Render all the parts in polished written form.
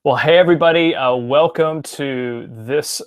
Well, hey, everybody. Welcome to this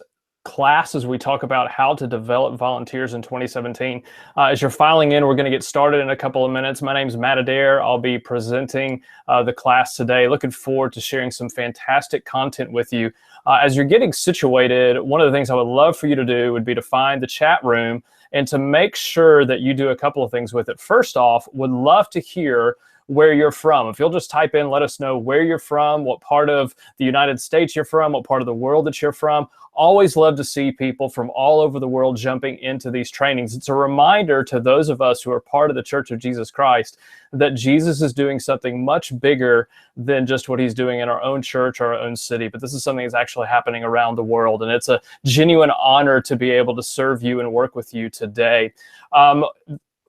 class as we talk about how to develop volunteers in 2017. As you're filing in, we're going to get started in a couple of minutes. My name's Matt Adair. I'll be presenting the class today. Looking forward to sharing some fantastic content with you. As you're getting situated, one of the things I would love for you to do would be to find the chat room and to make sure that you do a couple of things with it. First off, would love to hear where you're from. If you'll just type in, let us know where you're from, what part of the United States you're from, what part of the world that you're from. Always love to see people from all over the world jumping into these trainings. It's a reminder to those of us who are part of the Church of Jesus Christ that Jesus is doing something much bigger than just what he's doing in our own church or our own city. But this is something that's actually happening around the world. And it's a genuine honor to be able to serve you and work with you today.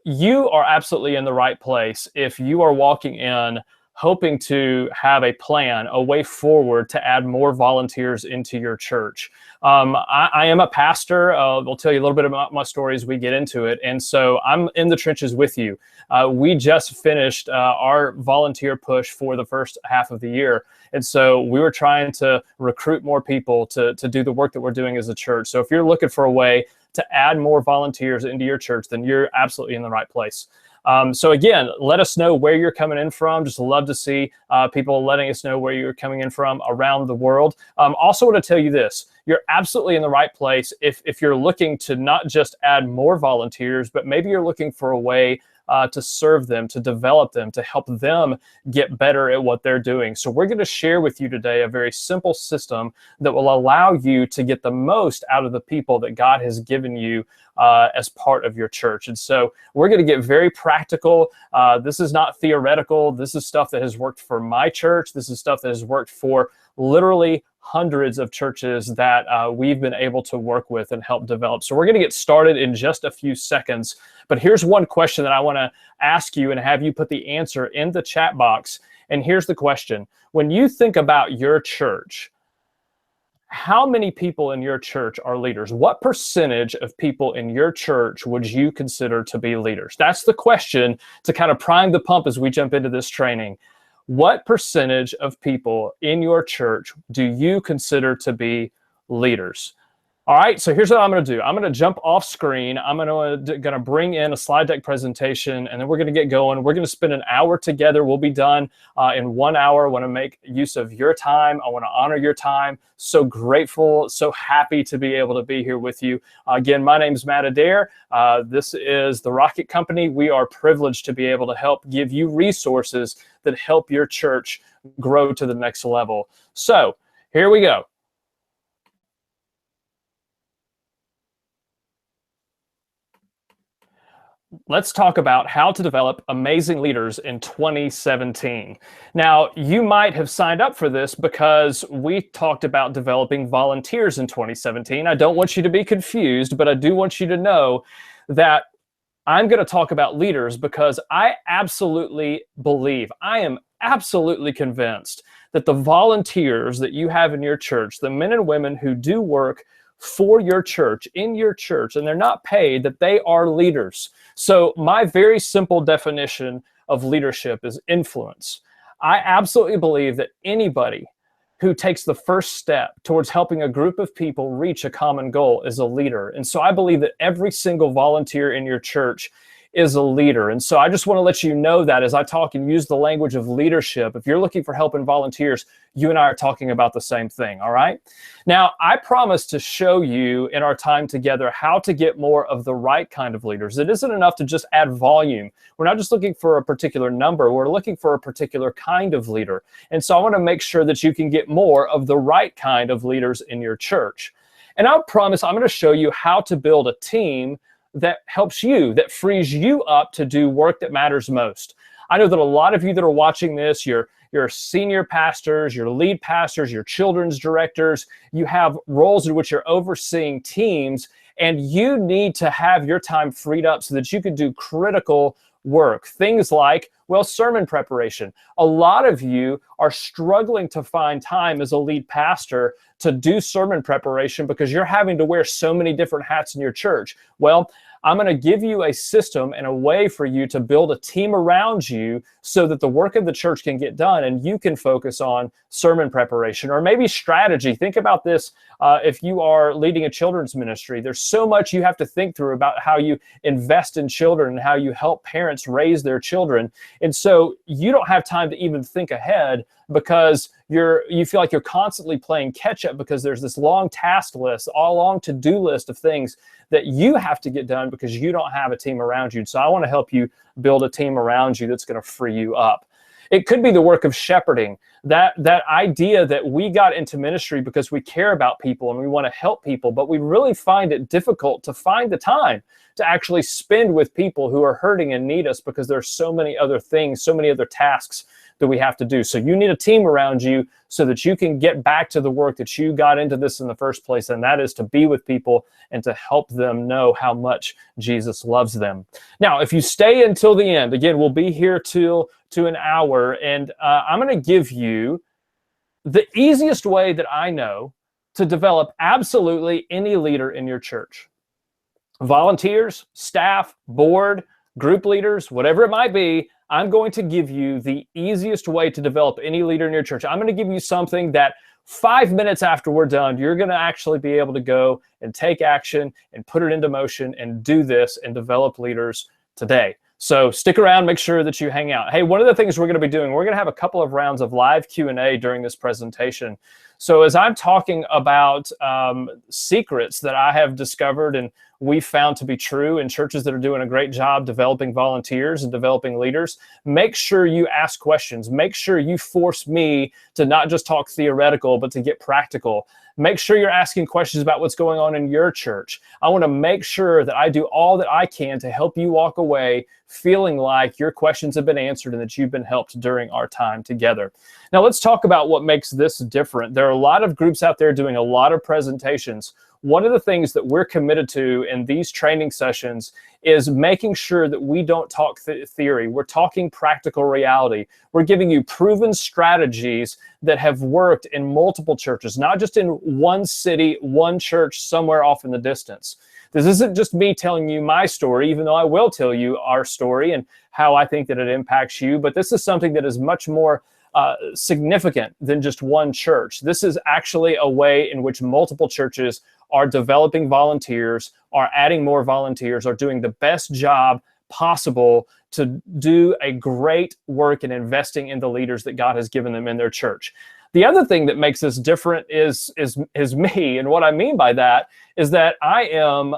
You are absolutely in the right place if you are walking in hoping to have a plan, a way forward to add more volunteers into your church. I am a pastor. I'll tell you a little bit about my story as we get into it. And so I'm in the trenches with you. We just finished our volunteer push for the first half of the year. And so we were trying to recruit more people to do the work that we're doing as a church. So if you're looking for a way to add more volunteers into your church, then you're absolutely in the right place. So again, let us know where you're coming in from. Just love to see people letting us know where you're coming in from around the world. Also want to tell you this, you're absolutely in the right place if you're looking to not just add more volunteers, but maybe you're looking for a way to serve them, to develop them, to help them get better at what they're doing. So we're going to share with you today a very simple system that will allow you to get the most out of the people that God has given you as part of your church. And so we're going to get very practical. This is not theoretical. This is stuff that has worked for my church. This is stuff that has worked for literally hundreds of churches that we've been able to work with and help develop. So we're going to get started in just a few seconds. But here's one question that I want to ask you and have you put the answer in the chat box. And here's the question. When you think about your church, how many people in your church are leaders? What percentage of people in your church would you consider to be leaders? That's the question to kind of prime the pump as we jump into this training. What percentage of people in your church do you consider to be leaders? All right, so here's what I'm going to do. I'm going to jump off screen. I'm going to bring in a slide deck presentation, and then we're going to get going. We're going to spend an hour together. We'll be done in 1 hour. I want to make use of your time. I want to honor your time. So grateful, so happy to be able to be here with you. Again, my name's Matt Adair. This is the Rocket Company. We are privileged to be able to help give you resources that help your church grow to the next level. So here we go. Let's talk about how to develop amazing leaders in 2017. Now, you might have signed up for this because we talked about developing volunteers in 2017. I don't want you to be confused, but I do want you to know that I'm going to talk about leaders because I absolutely believe, I am absolutely convinced that the volunteers that you have in your church, the men and women who do work for your church, in your church, and they're not paid, that they are leaders. So my very simple definition of leadership is influence. I absolutely believe that anybody who takes the first step towards helping a group of people reach a common goal is a leader. And so I believe that every single volunteer in your church is a leader. And so I just want to let you know that as I talk and use the language of leadership, if you're looking for help in volunteers, you and I are talking about the same thing, all right? Now, I promise to show you in our time together how to get more of the right kind of leaders. It isn't enough to just add volume. We're not just looking for a particular number. We're looking for a particular kind of leader. And so I want to make sure that you can get more of the right kind of leaders in your church. And I promise I'm going to show you how to build a team that helps you, that frees you up to do work that matters most. I know that a lot of you that are watching this, you're senior pastors, you're lead pastors, you're children's directors, you have roles in which you're overseeing teams, and you need to have your time freed up so that you can do critical work. Things like, well, sermon preparation. A lot of you are struggling to find time as a lead pastor to do sermon preparation because you're having to wear so many different hats in your church. Well, I'm going to give you a system and a way for you to build a team around you so that the work of the church can get done and you can focus on sermon preparation or maybe strategy. Think about this if you are leading a children's ministry. There's so much you have to think through about how you invest in children and how you help parents raise their children. And so you don't have time to even think ahead because you feel like you're constantly playing catch up because there's this long task list, a long to-do list of things that you have to get done because you don't have a team around you. So I want to help you build a team around you that's going to free you up. It could be the work of shepherding, that idea that we got into ministry because we care about people and we want to help people, but we really find it difficult to find the time to actually spend with people who are hurting and need us because there's so many other things, so many other tasks that we have to do. So you need a team around you so that you can get back to the work that you got into this in the first place, and that is to be with people and to help them know how much Jesus loves them. Now, if you stay until the end, again, we'll be here to an hour, and I'm going to give you the easiest way that I know to develop absolutely any leader in your church. Volunteers, staff, board, group leaders, whatever it might be, I'm going to give you the easiest way to develop any leader in your church. I'm going to give you something that 5 minutes after we're done, you're going to actually be able to go and take action and put it into motion and do this and develop leaders today. So stick around, make sure that you hang out. Hey, one of the things we're going to be doing, we're going to have a couple of rounds of live Q&A during this presentation. So as I'm talking about secrets that I have discovered and we found to be true in churches that are doing a great job developing volunteers and developing leaders, make sure you ask questions. Make sure you force me to not just talk theoretical, but to get practical. Make sure you're asking questions about what's going on in your church. I want to make sure that I do all that I can to help you walk away feeling like your questions have been answered and that you've been helped during our time together. Now, let's talk about what makes this different. There are a lot of groups out there doing a lot of presentations. One of the things that we're committed to in these training sessions is making sure that we don't talk theory. We're talking practical reality. We're giving you proven strategies that have worked in multiple churches, not just in one city, one church somewhere off in the distance. This isn't just me telling you my story, even though I will tell you our story and how I think that it impacts you, but this is something that is much more significant than just one church. This is actually a way in which multiple churches are developing volunteers, are adding more volunteers, are doing the best job possible to do a great work in investing in the leaders that God has given them in their church. The other thing that makes this different is me. And what I mean by that is that I am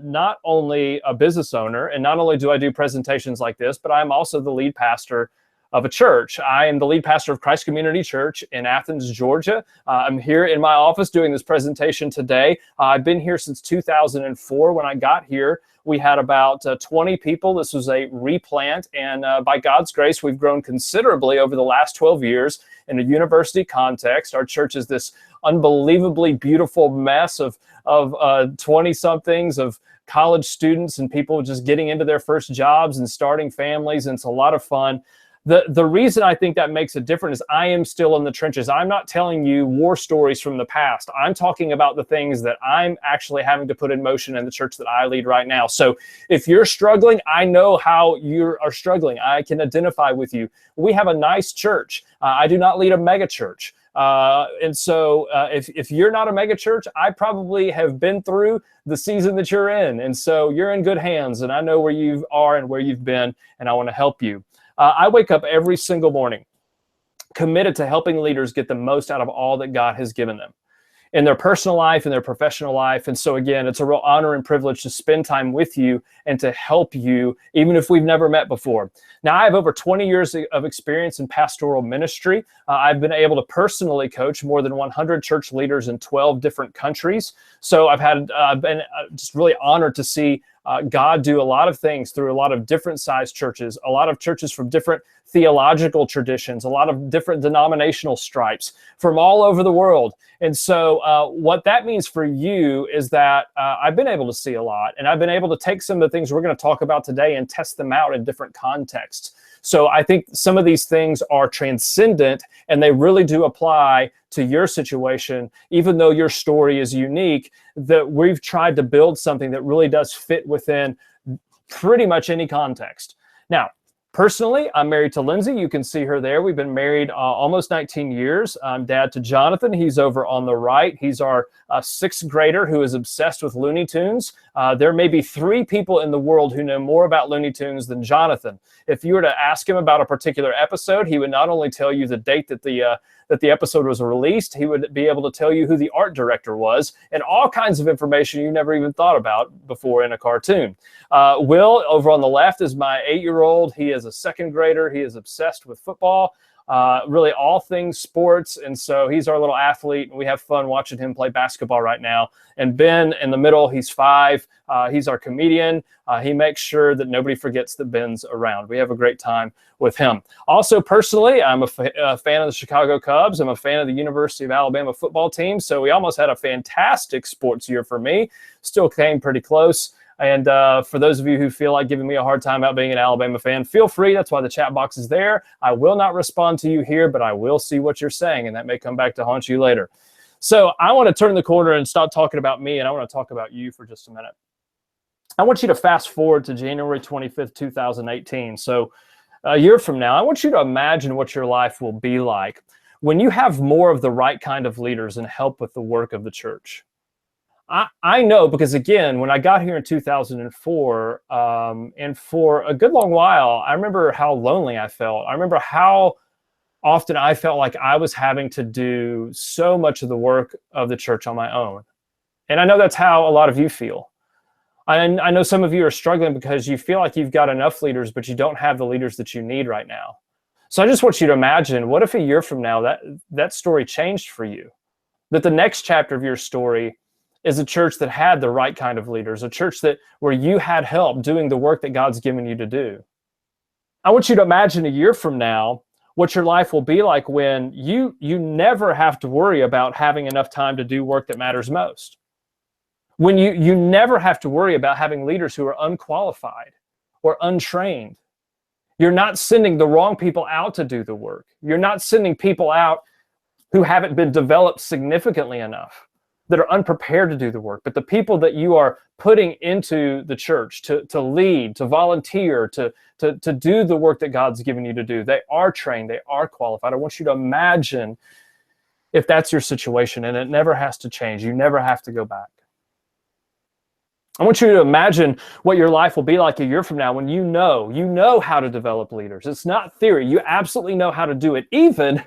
not only a business owner, and not only do I do presentations like this, but I'm also the lead pastor of a church. I am the lead pastor of Christ Community Church in Athens, Georgia. I'm here in my office doing this presentation today. I've been here since 2004. When I got here, we had about 20 people. This was a replant, and by God's grace, we've grown considerably over the last 12 years in a university context. Our church is this unbelievably beautiful mess of 20-somethings, of college students and people just getting into their first jobs and starting families, and it's a lot of fun. The reason I think that makes it different is I am still in the trenches. I'm not telling you war stories from the past. I'm talking about the things that I'm actually having to put in motion in the church that I lead right now. So if you're struggling, I know how you are struggling. I can identify with you. We have a nice church. I do not lead a mega church. And so if you're not a mega church, I probably have been through the season that you're in. And so you're in good hands, and I know where you are and where you've been, and I want to help you. I wake up every single morning committed to helping leaders get the most out of all that God has given them in their personal life, in their professional life. And so again, it's a real honor and privilege to spend time with you and to help you, even if we've never met before. Now, I have over 20 years of experience in pastoral ministry. I've been able to personally coach more than 100 church leaders in 12 different countries. So I've been just really honored to see God do a lot of things through a lot of different sized churches, a lot of churches from different theological traditions, a lot of different denominational stripes from all over the world. And so what that means for you is that I've been able to see a lot, and I've been able to take some of the things we're going to talk about today and test them out in different contexts. So I think some of these things are transcendent, and they really do apply to your situation, even though your story is unique, that we've tried to build something that really does fit within pretty much any context. Now, personally, I'm married to Lindsay. You can see her there. We've been married almost 19 years. I'm dad to Jonathan. He's over on the right. He's our sixth grader who is obsessed with Looney Tunes. There may be 3 people in the world who know more about Looney Tunes than Jonathan. If you were to ask him about a particular episode, he would not only tell you the date that the episode was released, he would be able to tell you who the art director was and all kinds of information you never even thought about before in a cartoon. Will, over on the left, is my 8-year-old. He is a second grader. He is obsessed with football, really all things sports. And so he's our little athlete, and we have fun watching him play basketball right now. And Ben in the middle, he's 5. He's our comedian. He makes sure that nobody forgets that Ben's around. We have a great time with him. Also, personally, I'm a fan of the Chicago Cubs. I'm a fan of the University of Alabama football team. So we almost had a fantastic sports year for me. Still came pretty close. And for those of you who feel like giving me a hard time about being an Alabama fan, feel free. That's why the chat box is there. I will not respond to you here, but I will see what you're saying, and that may come back to haunt you later. So I want to turn the corner and stop talking about me, and I want to talk about you for just a minute. I want you to fast forward to January 25th, 2018. So a year from now, I want you to imagine what your life will be like when you have more of the right kind of leaders and help with the work of the church. I know because, again, when I got here in 2004, and for a good long while, I remember how lonely I felt. I remember how often I felt like I was having to do so much of the work of the church on my own. And I know that's how a lot of you feel. I know some of you are struggling because you feel like you've got enough leaders, but you don't have the leaders that you need right now. So I just want you to imagine, what if a year from now that story changed for you? That the next chapter of your story is a church that had the right kind of leaders, a church where you had help doing the work that God's given you to do. I want you to imagine a year from now what your life will be like when you never have to worry about having enough time to do work that matters most. When you never have to worry about having leaders who are unqualified or untrained. You're not sending the wrong people out to do the work. You're not sending people out who haven't been developed significantly enough, that are unprepared to do the work. But the people that you are putting into the church to lead, to volunteer, to do the work that God's given you to do, they are trained, they are qualified. I want you to imagine if that's your situation, and it never has to change. You never have to go back. I want you to imagine what your life will be like a year from now when you know how to develop leaders. It's not theory. You absolutely know how to do it, even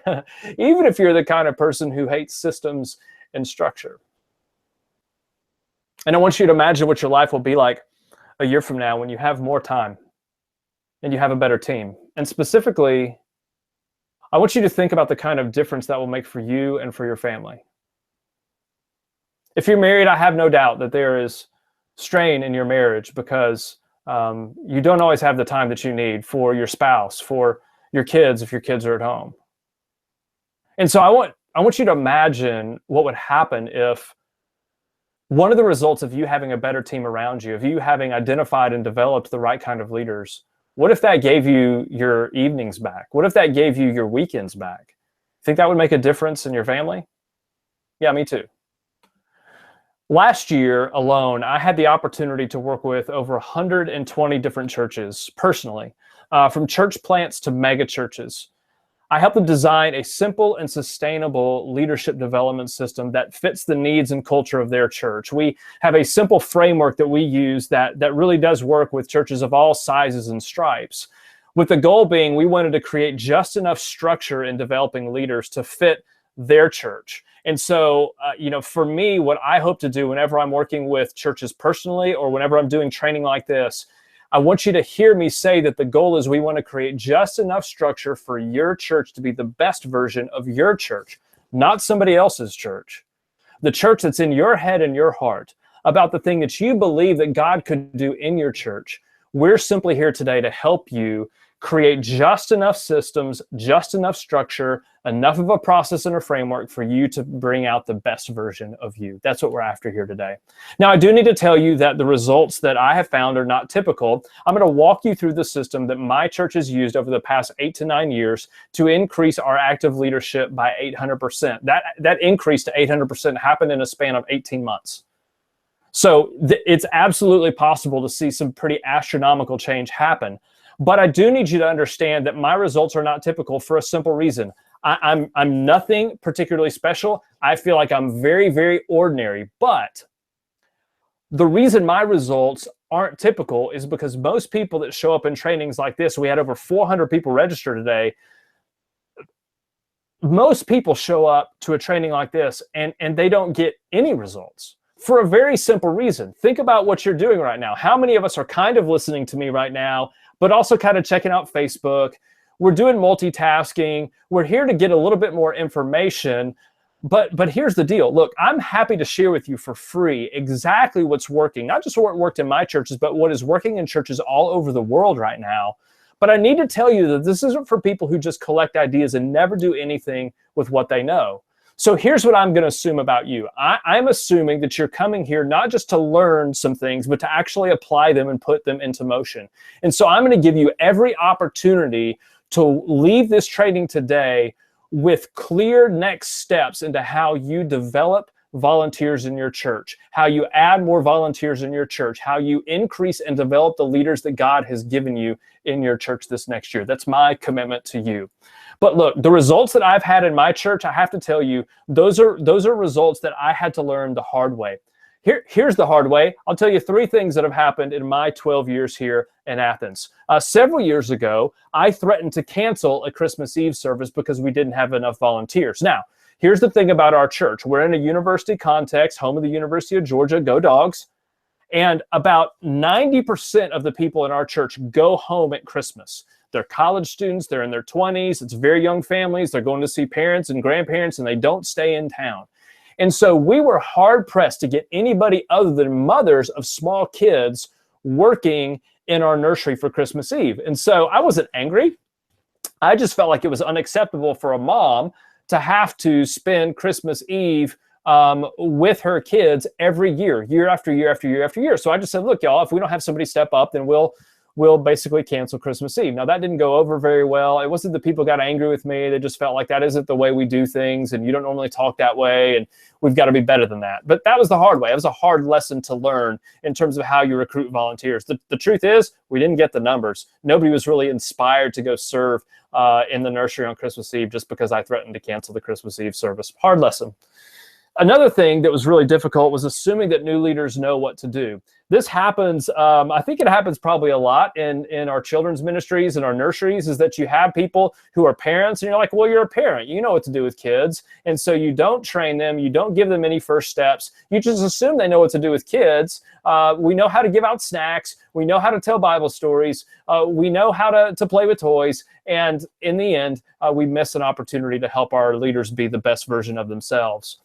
if you're the kind of person who hates systems and structure. And I want you to imagine what your life will be like a year from now when you have more time and you have a better team. And specifically, I want you to think about the kind of difference that will make for you and for your family. If you're married, I have no doubt that there is strain in your marriage because you don't always have the time that you need for your spouse, for your kids, if your kids are at home. And so I want you to imagine what would happen if one of the results of you having a better team around you, of you having identified and developed the right kind of leaders, what if that gave you your evenings back? What if that gave you your weekends back? Think that would make a difference in your family? Yeah, me too. Last year alone, I had the opportunity to work with over 120 different churches personally, from church plants to mega churches. I helped them design a simple and sustainable leadership development system that fits the needs and culture of their church. We have a simple framework that we use that really does work with churches of all sizes and stripes, with the goal being we wanted to create just enough structure in developing leaders to fit their church. And so, for me, what I hope to do whenever I'm working with churches personally or whenever I'm doing training like this, I want you to hear me say that the goal is we want to create just enough structure for your church to be the best version of your church, not somebody else's church. The church that's in your head and your heart about the thing that you believe that God could do in your church. We're simply here today to help you create just enough systems, just enough structure, enough of a process and a framework for you to bring out the best version of you. That's what we're after here today. Now, I do need to tell you that the results that I have found are not typical. I'm going to walk you through the system that my church has used over the past 8 to 9 years to increase our active leadership by 800%. That increase to 800% happened in a span of 18 months. So it's absolutely possible to see some pretty astronomical change happen. But I do need you to understand that my results are not typical for a simple reason. I'm nothing particularly special. I feel like I'm very, very ordinary. But the reason my results aren't typical is because most people that show up in trainings like this, we had over 400 people register today. Most people show up to a training like this and they don't get any results for a very simple reason. Think about what you're doing right now. How many of us are kind of listening to me right now, but also kind of checking out Facebook? We're doing multitasking. We're here to get a little bit more information. But here's the deal. Look, I'm happy to share with you for free exactly what's working, not just what worked in my churches, but what is working in churches all over the world right now. But I need to tell you that this isn't for people who just collect ideas and never do anything with what they know. So here's what I'm going to assume about you. I'm assuming that you're coming here not just to learn some things, but to actually apply them and put them into motion. And so I'm going to give you every opportunity to leave this training today with clear next steps into how you develop volunteers in your church, how you add more volunteers in your church, how you increase and develop the leaders that God has given you in your church this next year. That's my commitment to you. But look, the results that I've had in my church, I have to tell you, those are results that I had to learn the hard way. Here's the hard way. I'll tell you 3 things that have happened in my 12 years here in Athens. Several years ago, I threatened to cancel a Christmas Eve service because we didn't have enough volunteers. Now, here's the thing about our church. We're in a university context, home of the University of Georgia, go Dogs. And about 90% of the people in our church go home at Christmas. They're college students, they're in their 20s, it's very young families, they're going to see parents and grandparents, and they don't stay in town. And so we were hard pressed to get anybody other than mothers of small kids working in our nursery for Christmas Eve. And so I wasn't angry. I just felt like it was unacceptable for a mom to have to spend Christmas Eve with her kids every year, year after year after year after year. So I just said, look, y'all, if we don't have somebody step up, then we'll basically cancel Christmas Eve. Now, that didn't go over very well. It wasn't that people got angry with me. They just felt like that isn't the way we do things, and you don't normally talk that way, and we've got to be better than that. But that was the hard way. It was a hard lesson to learn in terms of how you recruit volunteers. The truth is, we didn't get the numbers. Nobody was really inspired to go serve in the nursery on Christmas Eve just because I threatened to cancel the Christmas Eve service. Hard lesson. Another thing that was really difficult was assuming that new leaders know what to do. This happens, I think it happens probably a lot in our children's ministries and our nurseries, is that you have people who are parents and you're like, well, you're a parent, you know what to do with kids. And so you don't train them, you don't give them any first steps. You just assume they know what to do with kids. We know how to give out snacks. We know how to tell Bible stories. We know how to play with toys. And in the end, we miss an opportunity to help our leaders be the best version of themselves.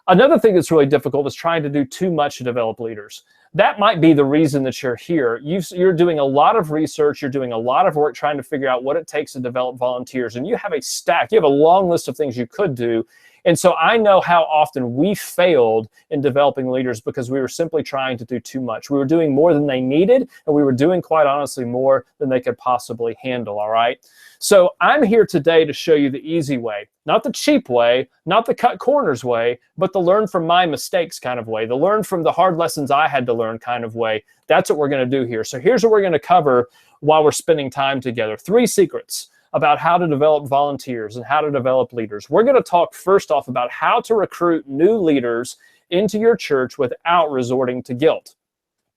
Another thing that's really difficult is trying to do too much to develop leaders. That might be the reason that you're here. You're doing a lot of research. You're doing a lot of work trying to figure out what it takes to develop volunteers. And you have a stack. You have a long list of things you could do. And so I know how often we failed in developing leaders because we were simply trying to do too much. We were doing more than they needed, and we were doing, quite honestly, more than they could possibly handle, all right? So I'm here today to show you the easy way, not the cheap way, not the cut corners way, but the learn from my mistakes kind of way, the learn from the hard lessons I had to learn kind of way. That's what we're going to do here. So here's what we're going to cover while we're spending time together. 3 secrets about how to develop volunteers and how to develop leaders. We're going to talk first off about how to recruit new leaders into your church without resorting to guilt.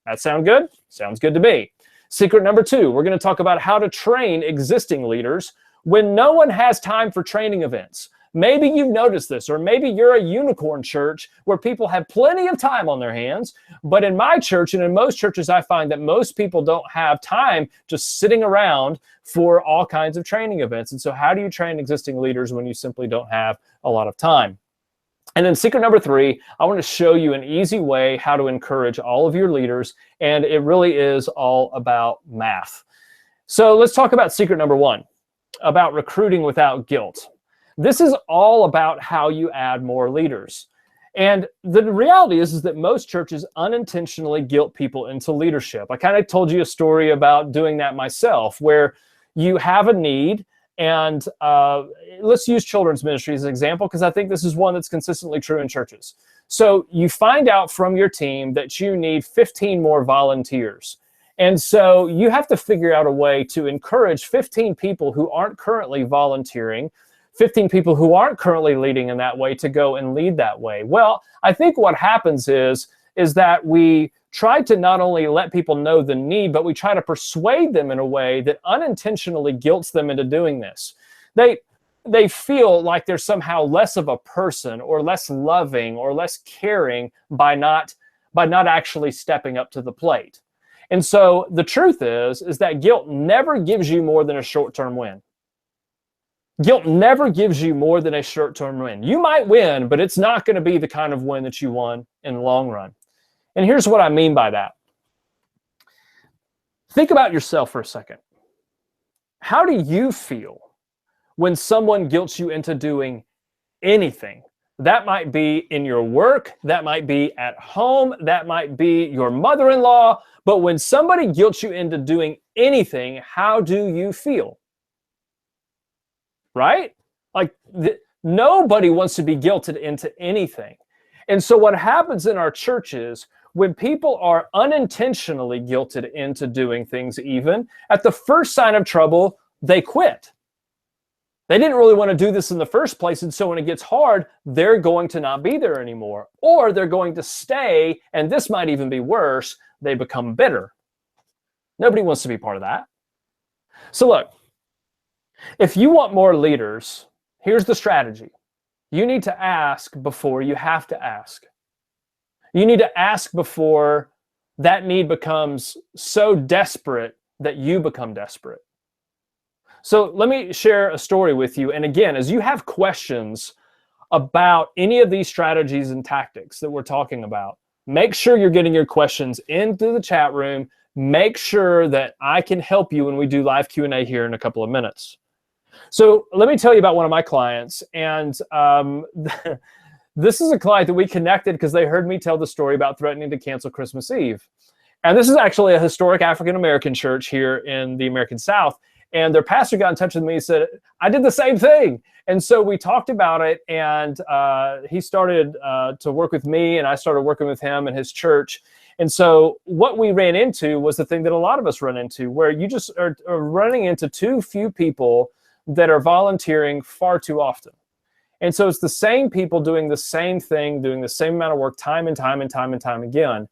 That sound good? Sounds good to me. Secret number 2, we're going to talk about how to train existing leaders when no one has time for training events. Maybe you've noticed this, or maybe you're a unicorn church where people have plenty of time on their hands. But in my church and in most churches, I find that most people don't have time just sitting around for all kinds of training events. And so how do you train existing leaders when you simply don't have a lot of time? And then secret number 3, I want to show you an easy way how to encourage all of your leaders. And it really is all about math. So let's talk about secret number 1, about recruiting without guilt. This is all about how you add more leaders. And the reality is that most churches unintentionally guilt people into leadership. I kind of told you a story about doing that myself, where you have a need And let's use children's ministry as an example, because I think this is one that's consistently true in churches. So you find out from your team that you need 15 more volunteers. And so you have to figure out a way to encourage 15 people who aren't currently volunteering, 15 people who aren't currently leading in that way, to go and lead that way. Well, I think what happens is that we try to not only let people know the need, but we try to persuade them in a way that unintentionally guilts them into doing this. They feel like they're somehow less of a person, or less loving, or less caring by not actually stepping up to the plate. And so the truth is that guilt never gives you more than a short-term win. Guilt never gives you more than a short-term win. You might win, but it's not going to be the kind of win that you won in the long run. And here's what I mean by that. Think about yourself for a second. How do you feel when someone guilts you into doing anything? That might be in your work, that might be at home, that might be your mother-in-law, but when somebody guilts you into doing anything, how do you feel? Right? Like, nobody wants to be guilted into anything. And so what happens in our churches, when people are unintentionally guilted into doing things, even at the first sign of trouble, they quit. They didn't really want to do this in the first place, and so when it gets hard, they're going to not be there anymore. Or they're going to stay, and this might even be worse, they become bitter. Nobody wants to be part of that. So look, if you want more leaders, here's the strategy. You need to ask before you have to ask. You need to ask before that need becomes so desperate that you become desperate. So let me share a story with you. And again, as you have questions about any of these strategies and tactics that we're talking about, make sure you're getting your questions into the chat room. Make sure that I can help you when we do live Q&A here in a couple of minutes. So let me tell you about one of my clients. And this is a client that we connected because they heard me tell the story about threatening to cancel Christmas Eve. And this is actually a historic African-American church here in the American South. And their pastor got in touch with me and said, I did the same thing. And so we talked about it, and he started to work with me, and I started working with him and his church. And so what we ran into was the thing that a lot of us run into, where you just are running into too few people that are volunteering far too often. And so it's the same people doing the same thing, doing the same amount of work time and time and time and time again.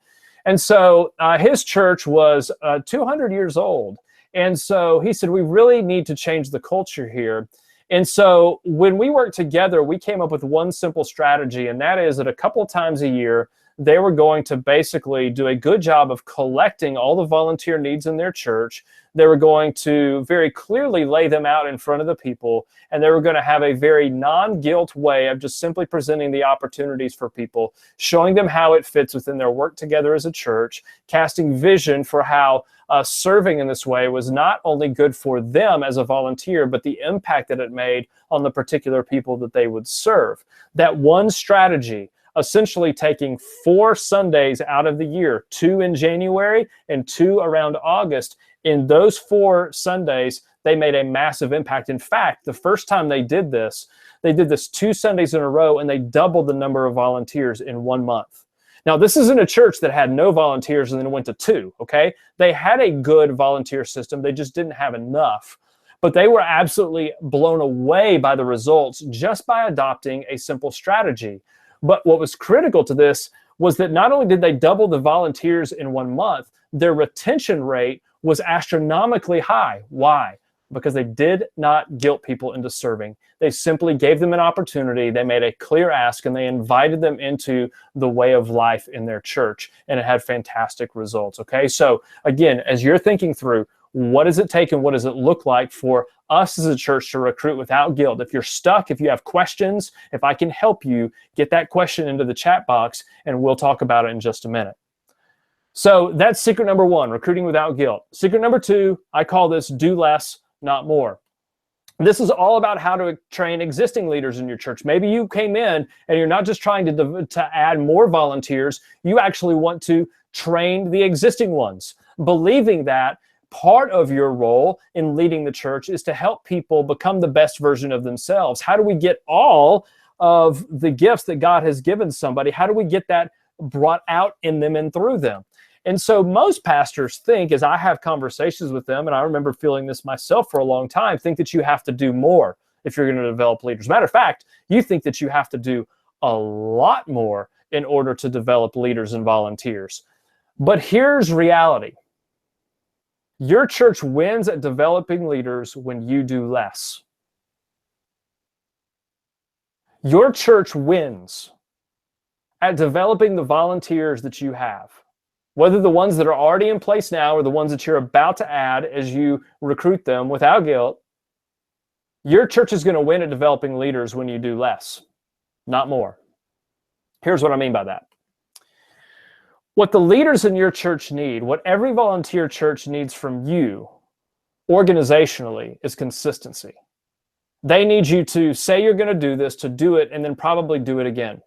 And so his church was 200 years old. And so he said, we really need to change the culture here. And so when we worked together, we came up with one simple strategy, and that is that a couple times a year, they were going to basically do a good job of collecting all the volunteer needs in their church. They were going to very clearly lay them out in front of the people, and they were going to have a very non-guilt way of just simply presenting the opportunities for people, showing them how it fits within their work together as a church, casting vision for how serving in this way was not only good for them as a volunteer, but the impact that it made on the particular people that they would serve. That one strategy, essentially taking 4 Sundays out of the year, 2 in January and 2 around August. In those 4 Sundays, they made a massive impact. In fact, the first time they did this 2 Sundays in a row, and they doubled the number of volunteers in 1 month. Now, this isn't a church that had no volunteers and then went to 2, okay? They had a good volunteer system. They just didn't have enough. But they were absolutely blown away by the results just by adopting a simple strategy. But what was critical to this was that not only did they double the volunteers in 1 month, their retention rate was astronomically high. Why? Because they did not guilt people into serving. They simply gave them an opportunity. They made a clear ask, and they invited them into the way of life in their church, and it had fantastic results, okay? So again, as you're thinking through, what does it take and what does it look like for us as a church to recruit without guilt? If you're stuck, if you have questions, if I can help you, get that question into the chat box, and we'll talk about it in just a minute. So that's secret number 1, recruiting without guilt. Secret number 2, I call this do less, not more. This is all about how to train existing leaders in your church. Maybe you came in and you're not just trying to add more volunteers, you actually want to train the existing ones, believing that part of your role in leading the church is to help people become the best version of themselves. How do we get all of the gifts that God has given somebody? How do we get that brought out in them and through them? And so most pastors think, as I have conversations with them, and I remember feeling this myself for a long time, think that you have to do more if you're going to develop leaders. Matter of fact, you think that you have to do a lot more in order to develop leaders and volunteers. But here's reality. Your church wins at developing leaders when you do less. Your church wins at developing the volunteers that you have, whether the ones that are already in place now or the ones that you're about to add as you recruit them without guilt. Your church is going to win at developing leaders when you do less, not more. Here's what I mean by that. What the leaders in your church need, what every volunteer church needs from you organizationally, is consistency. They need you to say you're going to do this, to do it, and then probably do it again.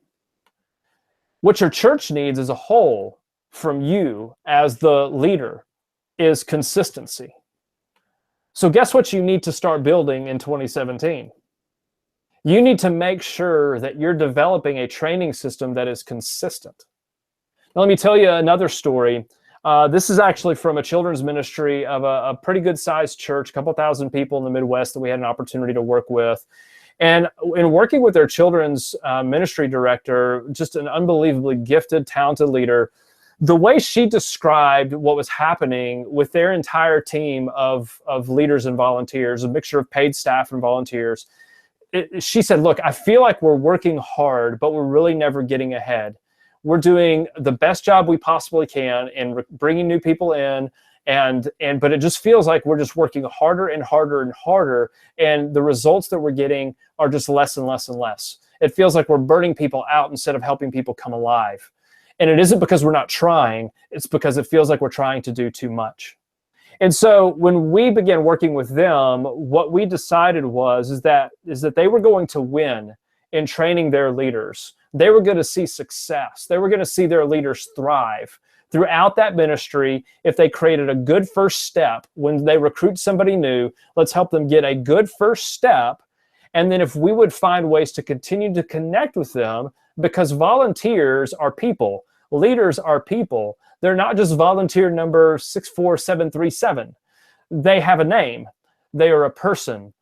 What your church needs as a whole from you as the leader is consistency. So guess what you need to start building in 2017? You need to make sure that you're developing a training system that is consistent. Now, let me tell you another story. This is actually from a children's ministry of a pretty good sized church, a couple thousand people in the Midwest that we had an opportunity to work with. And in working with their children's ministry director, just an unbelievably gifted, talented leader, the way she described what was happening with their entire team of leaders and volunteers, a mixture of paid staff and volunteers, she said, look, I feel like we're working hard, but we're really never getting ahead. We're doing the best job we possibly can in bringing new people in, but it just feels like we're just working harder and harder and harder, and the results that we're getting are just less and less and less. It feels like we're burning people out instead of helping people come alive. And it isn't because we're not trying, it's because it feels like we're trying to do too much. And so when we began working with them, what we decided is that they were going to win in training their leaders. They were going to see success. They were going to see their leaders thrive throughout that ministry. If they created a good first step when they recruit somebody new, let's help them get a good first step. And then if we would find ways to continue to connect with them, because volunteers are people, leaders are people. They're not just volunteer number 64737. They have a name. They are a person.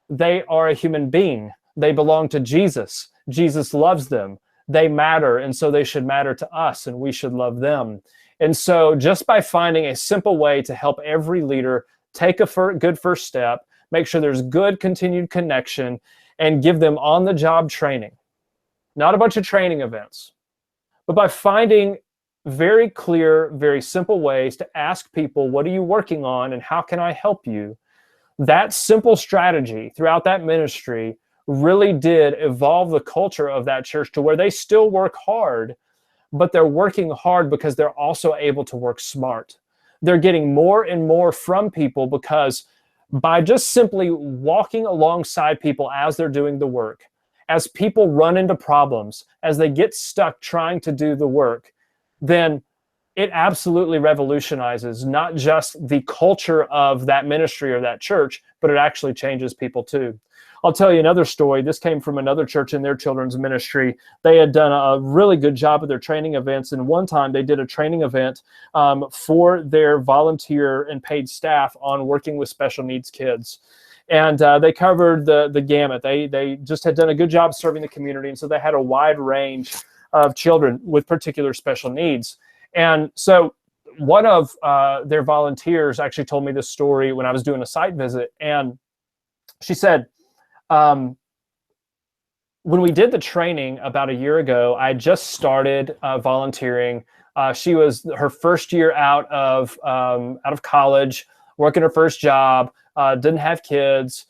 They are a human being. They belong to Jesus. Jesus loves them. They matter, and so they should matter to us, and we should love them. And so just by finding a simple way to help every leader take a good first step, make sure there's good continued connection, and give them on-the-job training, not a bunch of training events, but by finding very clear, very simple ways to ask people, what are you working on and how can I help you? That simple strategy throughout that ministry really did evolve the culture of that church to where they still work hard, but they're working hard because they're also able to work smart. They're getting more and more from people because by just simply walking alongside people as they're doing the work, as people run into problems, as they get stuck trying to do the work, then it absolutely revolutionizes not just the culture of that ministry or that church, but it actually changes people too. I'll tell you another story. This came from another church in their children's ministry. They had done a really good job of their training events, and one time they did a training event for their volunteer and paid staff on working with special needs kids. And they covered the gamut. They just had done a good job serving the community, and so they had a wide range of children with particular special needs. And so one of their volunteers actually told me this story when I was doing a site visit, and she said, when we did the training about a year ago, I just started volunteering. She was her first year out of college, working her first job, didn't have kids,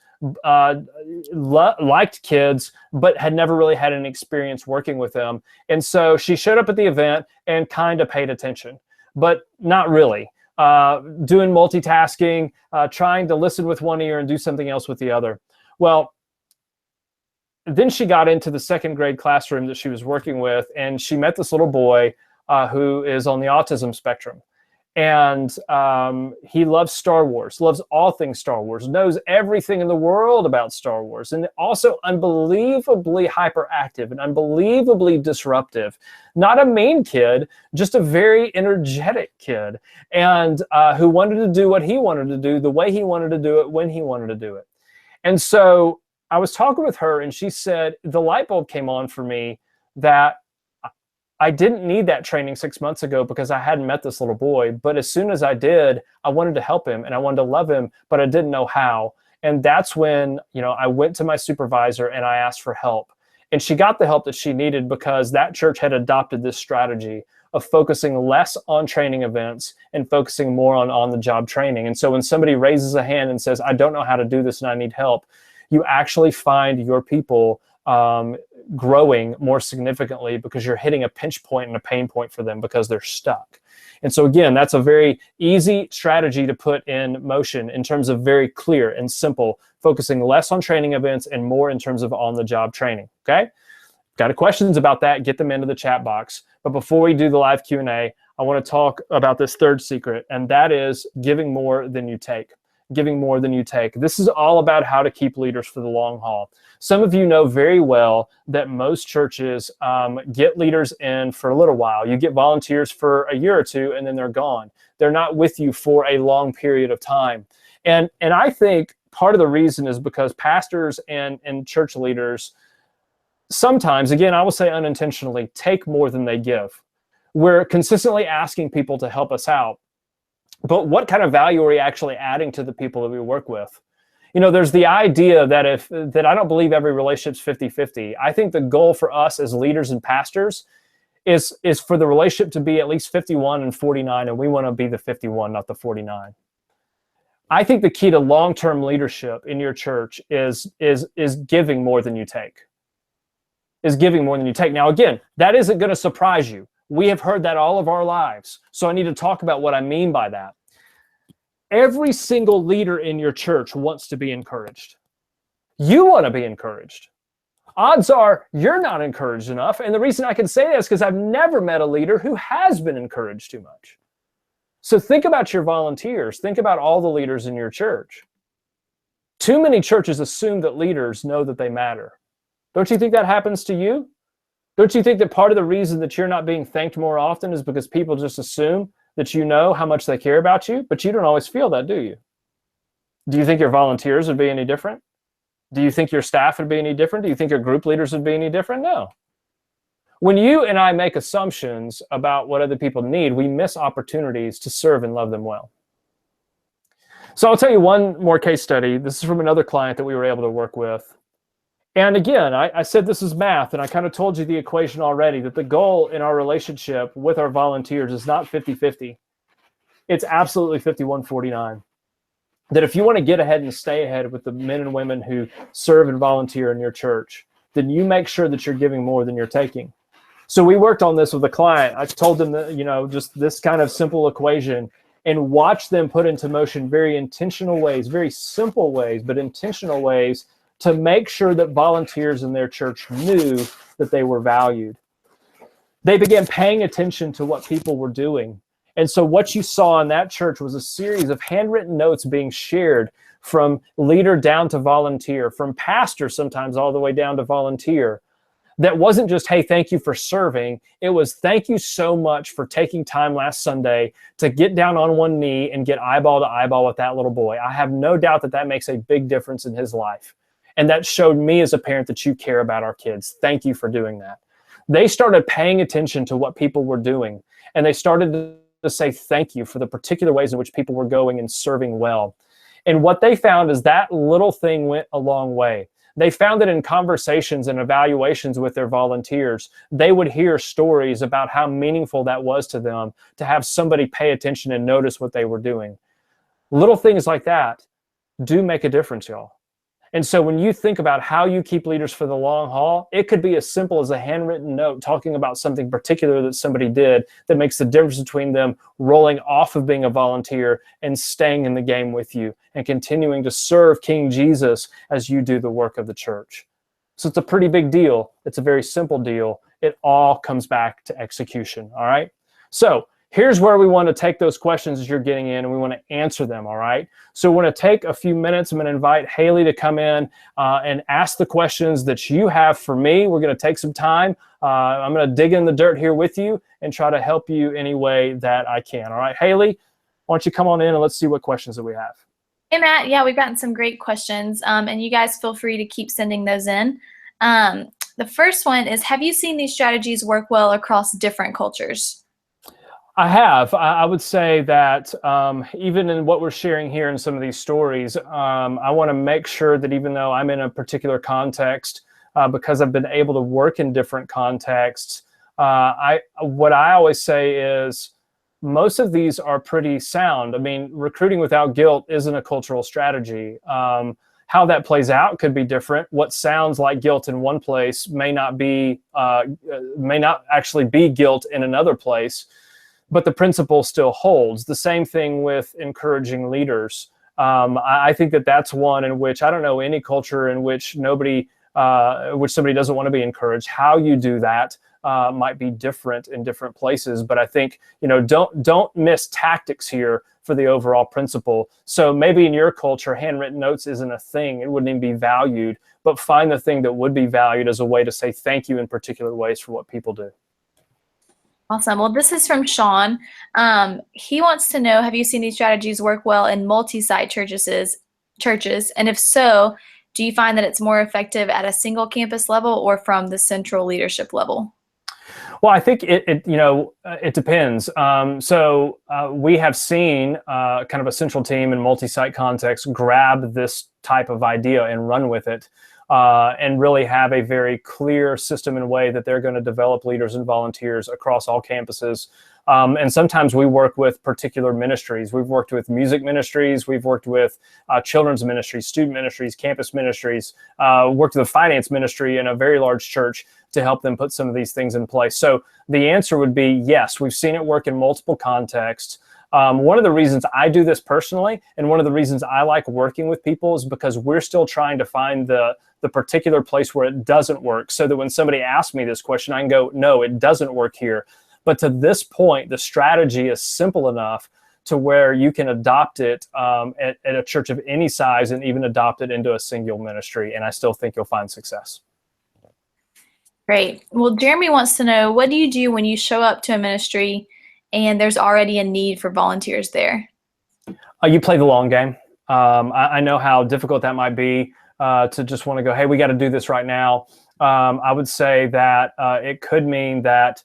liked kids, but had never really had any experience working with them. And so she showed up at the event and kind of paid attention, but not really. Doing multitasking, trying to listen with one ear and do something else with the other. Well, then she got into the second grade classroom that she was working with, and she met this little boy who is on the autism spectrum. And he loves Star Wars, loves all things Star Wars, knows everything in the world about Star Wars, and also unbelievably hyperactive and unbelievably disruptive. Not a mean kid, just a very energetic kid, and who wanted to do what he wanted to do, the way he wanted to do it, when he wanted to do it. And so I was talking with her, and she said, the light bulb came on for me that I didn't need that training 6 months ago because I hadn't met this little boy. But as soon as I did, I wanted to help him and I wanted to love him, but I didn't know how. And that's when, I went to my supervisor and I asked for help. And she got the help that she needed because that church had adopted this strategy of focusing less on training events and focusing more on the job training. And so when somebody raises a hand and says, I don't know how to do this and I need help, you actually find your people growing more significantly because you're hitting a pinch point and a pain point for them because they're stuck. And so again, that's a very easy strategy to put in motion in terms of very clear and simple, focusing less on training events and more in terms of on-the-job training, okay? Got questions about that, get them into the chat box. But before we do the live Q&A, I want to talk about this third secret, and that is giving more than you take. Giving more than you take. This is all about how to keep leaders for the long haul. Some of you know very well that most churches get leaders in for a little while. You get volunteers for a year or two and then they're gone. They're not with you for a long period of time. And I think part of the reason is because pastors and church leaders sometimes, again, I will say unintentionally, take more than they give. We're consistently asking people to help us out. But what kind of value are we actually adding to the people that we work with? There's the idea that I don't believe every relationship's 50-50. I think the goal for us as leaders and pastors is for the relationship to be at least 51 and 49, and we want to be the 51, not the 49. I think the key to long-term leadership in your church is giving more than you take. Is giving more than you take. Now, again, that isn't going to surprise you. We have heard that all of our lives. So I need to talk about what I mean by that. Every single leader in your church wants to be encouraged. You want to be encouraged. Odds are you're not encouraged enough. And the reason I can say that is because I've never met a leader who has been encouraged too much. So think about your volunteers. Think about all the leaders in your church. Too many churches assume that leaders know that they matter. Don't you think that happens to you? Don't you think that part of the reason that you're not being thanked more often is because people just assume that you know how much they care about you, but you don't always feel that, do you? Do you think your volunteers would be any different? Do you think your staff would be any different? Do you think your group leaders would be any different? No. When you and I make assumptions about what other people need, we miss opportunities to serve and love them well. So I'll tell you one more case study. This is from another client that we were able to work with. And again, I said this is math, and I kind of told you the equation already, that the goal in our relationship with our volunteers is not 50-50. It's absolutely 51-49. That if you want to get ahead and stay ahead with the men and women who serve and volunteer in your church, then you make sure that you're giving more than you're taking. So we worked on this with a client. I told them that, just this kind of simple equation, and watch them put into motion very intentional ways, very simple ways, but intentional ways to make sure that volunteers in their church knew that they were valued. They began paying attention to what people were doing. And so what you saw in that church was a series of handwritten notes being shared from leader down to volunteer, from pastor sometimes all the way down to volunteer. That wasn't just, hey, thank you for serving. It was, thank you so much for taking time last Sunday to get down on one knee and get eyeball to eyeball with that little boy. I have no doubt that that makes a big difference in his life. And that showed me as a parent that you care about our kids. Thank you for doing that. They started paying attention to what people were doing. And they started to say thank you for the particular ways in which people were going and serving well. And what they found is that little thing went a long way. They found that in conversations and evaluations with their volunteers, they would hear stories about how meaningful that was to them to have somebody pay attention and notice what they were doing. Little things like that do make a difference, y'all. And so when you think about how you keep leaders for the long haul, it could be as simple as a handwritten note talking about something particular that somebody did that makes the difference between them rolling off of being a volunteer and staying in the game with you and continuing to serve King Jesus as you do the work of the church. So it's a pretty big deal. It's a very simple deal. It all comes back to execution, all right? So Here's where we want to take those questions that you're getting in, and we want to answer them, all right? So we're going to take a few minutes. I'm going to invite Haley to come in and ask the questions that you have for me. We're going to take some time. I'm going to dig in the dirt here with you and try to help you any way that I can, all right? Haley, why don't you come on in and let's see what questions that we have. Hey, Matt. Yeah, we've gotten some great questions, and you guys feel free to keep sending those in. The first one is, have you seen these strategies work well across different cultures? I have. I would say that even in what we're sharing here in some of these stories, I want to make sure that even though I'm in a particular context, because I've been able to work in different contexts, what I always say is most of these are pretty sound. I mean, recruiting without guilt isn't a cultural strategy. How that plays out could be different. What sounds like guilt in one place may not actually be guilt in another place. But the principle still holds. The same thing with encouraging leaders. I think that that's one in which I don't know any culture in which somebody doesn't want to be encouraged. How you do that might be different in different places. But I think, don't miss tactics here for the overall principle. So maybe in your culture, handwritten notes isn't a thing. It wouldn't even be valued. But find the thing that would be valued as a way to say thank you in particular ways for what people do. Awesome. Well, this is from Sean. He wants to know, have you seen these strategies work well in multi-site churches? And if so, do you find that it's more effective at a single campus level or from the central leadership level? Well, I think it depends. So we have seen kind of a central team in multi-site context grab this type of idea and run with it. And really have a very clear system and way that they're going to develop leaders and volunteers across all campuses. And sometimes we work with particular ministries. We've worked with music ministries. We've worked with children's ministries, student ministries, campus ministries, worked with a finance ministry in a very large church to help them put some of these things in place. So the answer would be yes, we've seen it work in multiple contexts. One of the reasons I do this personally, and one of the reasons I like working with people is because we're still trying to find the particular place where it doesn't work, so that when somebody asks me this question, I can go, no, it doesn't work here. But to this point, the strategy is simple enough to where you can adopt it at a church of any size and even adopt it into a single ministry. And I still think you'll find success. Great. Well, Jeremy wants to know, what do you do when you show up to a ministry and there's already a need for volunteers there? You play the long game. I know how difficult that might be to just want to go, hey, we got to do this right now. I would say that it could mean that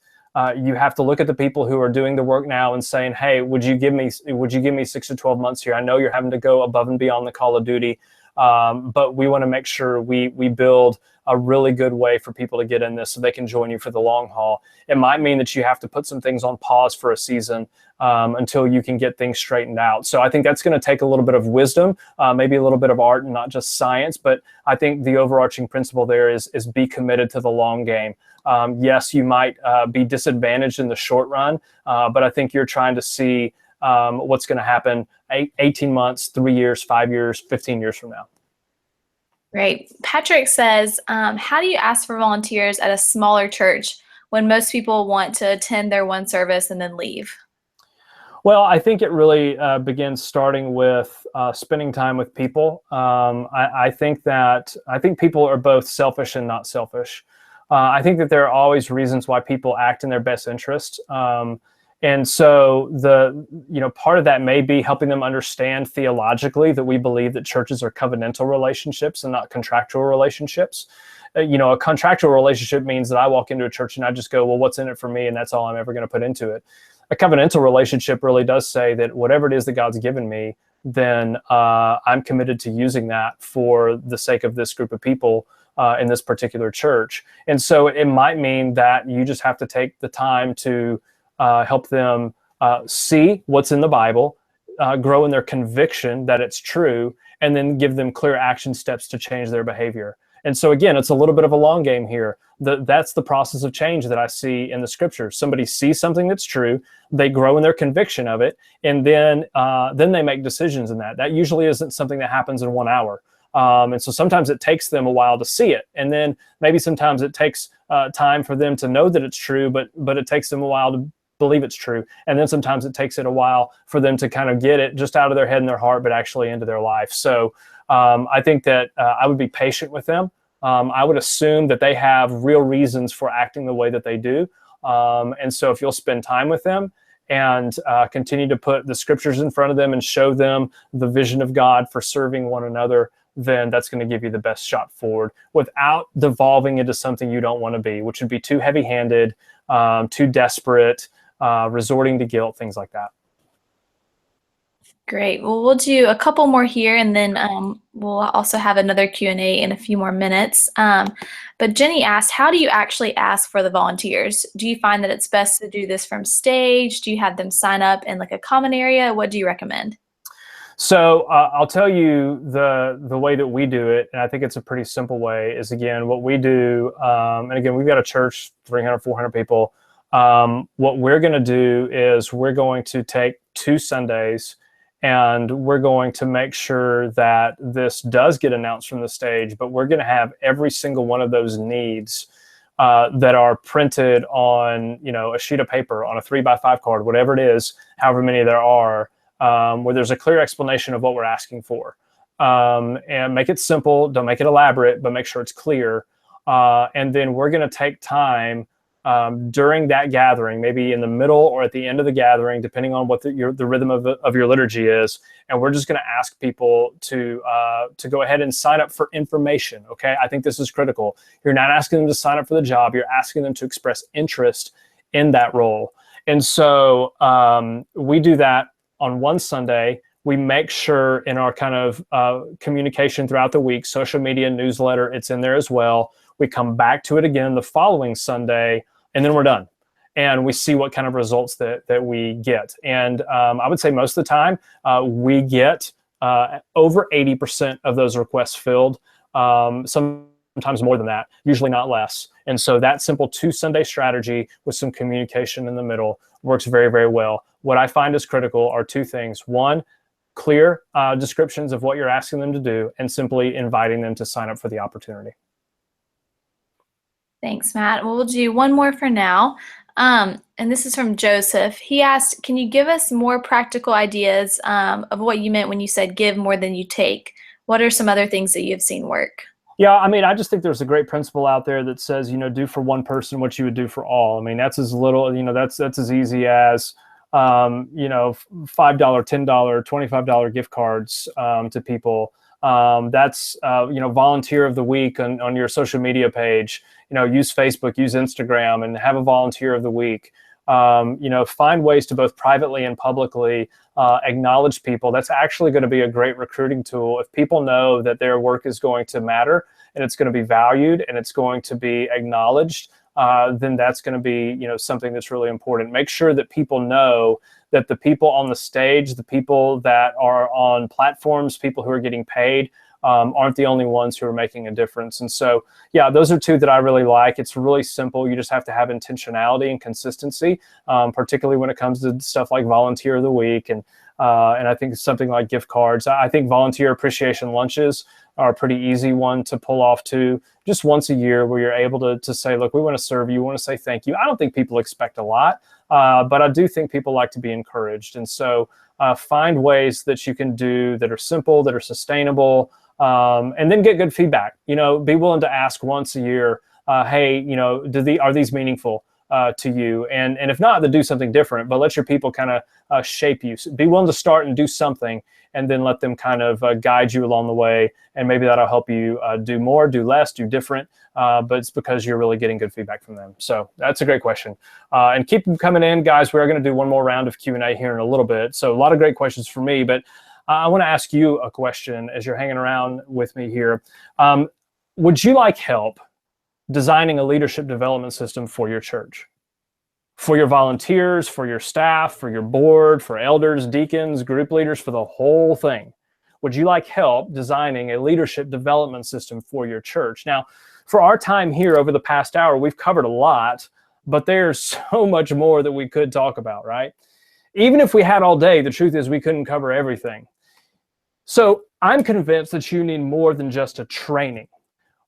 you have to look at the people who are doing the work now and saying, hey, would you give me 6 to 12 months here? I know you're having to go above and beyond the call of duty, but we want to make sure we build a really good way for people to get in this so they can join you for the long haul. It might mean that you have to put some things on pause for a season until you can get things straightened out. So I think that's going to take a little bit of wisdom, maybe a little bit of art and not just science. But I think the overarching principle there is be committed to the long game. Yes, you might be disadvantaged in the short run, but I think you're trying to see what's going to happen 18 months, 3 years, 5 years, 15 years from now. Great. Patrick says, how do you ask for volunteers at a smaller church when most people want to attend their one service and then leave? Well, I think it really begins starting with spending time with people. I think people are both selfish and not selfish. I think that there are always reasons why people act in their best interest. And so part of that may be helping them understand theologically that we believe that churches are covenantal relationships and not contractual relationships. A contractual relationship means that I walk into a church and I just go, well, what's in it for me? And that's all I'm ever going to put into it. A covenantal relationship really does say that whatever it is that God's given me, then I'm committed to using that for the sake of this group of people in this particular church. And so it might mean that you just have to take the time to help them see what's in the Bible, grow in their conviction that it's true, and then give them clear action steps to change their behavior. And so again, it's a little bit of a long game here. That's the process of change that I see in the scriptures. Somebody sees something that's true, they grow in their conviction of it, and then they make decisions in that. That usually isn't something that happens in 1 hour. And so sometimes it takes them a while to see it. And then maybe sometimes it takes time for them to know that it's true, but it takes them a while believe it's true. And then sometimes it takes it a while for them to kind of get it just out of their head and their heart, but actually into their life. So I think that I would be patient with them. I would assume that they have real reasons for acting the way that they do. And so if you'll spend time with them and continue to put the scriptures in front of them and show them the vision of God for serving one another, then that's going to give you the best shot forward without devolving into something you don't want to be, which would be too heavy-handed, too desperate, resorting to guilt, things like that. Great. Well, we'll do a couple more here, and then we'll also have another Q&A in a few more minutes. But Jenny asked, how do you actually ask for the volunteers? Do you find that it's best to do this from stage? Do you have them sign up in like a common area? What do you recommend? So I'll tell you the way that we do it, and I think it's a pretty simple way, is again, what we do, and again, we've got a church, 300, 400 people. What we're going to do is we're going to take 2 Sundays, and we're going to make sure that this does get announced from the stage, but we're going to have every single one of those needs that are printed on, a sheet of paper, on a 3x5 card, whatever it is, however many there are, where there's a clear explanation of what we're asking for. And make it simple, don't make it elaborate, but make sure it's clear. And then we're going to take time during that gathering, maybe in the middle or at the end of the gathering, depending on what the rhythm of your liturgy is. And we're just going to ask people to go ahead and sign up for information. Okay, I think this is critical. You're not asking them to sign up for the job. You're asking them to express interest in that role. And so we do that on one Sunday. We make sure in our kind of communication throughout the week, social media, newsletter, it's in there as well. We come back to it again the following Sunday, and then we're done. And we see what kind of results that we get. And I would say most of the time, we get over 80% of those requests filled, sometimes more than that, usually not less. And so that simple 2 Sunday strategy with some communication in the middle works very, very well. What I find is critical are 2 things. One, clear descriptions of what you're asking them to do, and simply inviting them to sign up for the opportunity. Thanks, Matt. Well, we'll do one more for now. And this is from Joseph. He asked, can you give us more practical ideas of what you meant when you said give more than you take? What are some other things that you've seen work? Yeah, I mean, I just think there's a great principle out there that says, do for one person what you would do for all. I mean, that's as little, that's as easy as, $5, $10, $25 gift cards to people. That's, volunteer of the week on your social media page. Use Facebook, use Instagram, and have a volunteer of the week. Find ways to both privately and publicly acknowledge people. That's actually going to be a great recruiting tool. If people know that their work is going to matter and it's going to be valued and it's going to be acknowledged, then that's going to be, something that's really important. Make sure that people know that the people on the stage, the people that are on platforms, people who are getting paid, aren't the only ones who are making a difference. And so, yeah, those are 2 that I really like. It's really simple. You just have to have intentionality and consistency, particularly when it comes to stuff like volunteer of the week. And I think something like gift cards. I think volunteer appreciation lunches are a pretty easy one to pull off too, just once a year, where you're able to say, look, we want to serve you, we want to say thank you. I don't think people expect a lot, but I do think people like to be encouraged. And so find ways that you can do that are simple, that are sustainable, and then get good feedback. Be willing to ask once a year, hey, are these meaningful to you? And if not, then do something different, but let your people kind of shape you. So be willing to start and do something, and then let them kind of guide you along the way. And maybe that'll help you do more, do less, do different. But it's because you're really getting good feedback from them. So that's a great question. And keep them coming in, guys. We're going to do one more round of Q&A here in a little bit. So a lot of great questions for me, but I want to ask you a question as you're hanging around with me here. Would you like help designing a leadership development system for your church? For your volunteers, for your staff, for your board, for elders, deacons, group leaders, for the whole thing? Would you like help designing a leadership development system for your church? Now, for our time here over the past hour, we've covered a lot, but there's so much more that we could talk about, right? Even if we had all day, the truth is we couldn't cover everything. So I'm convinced that you need more than just a training.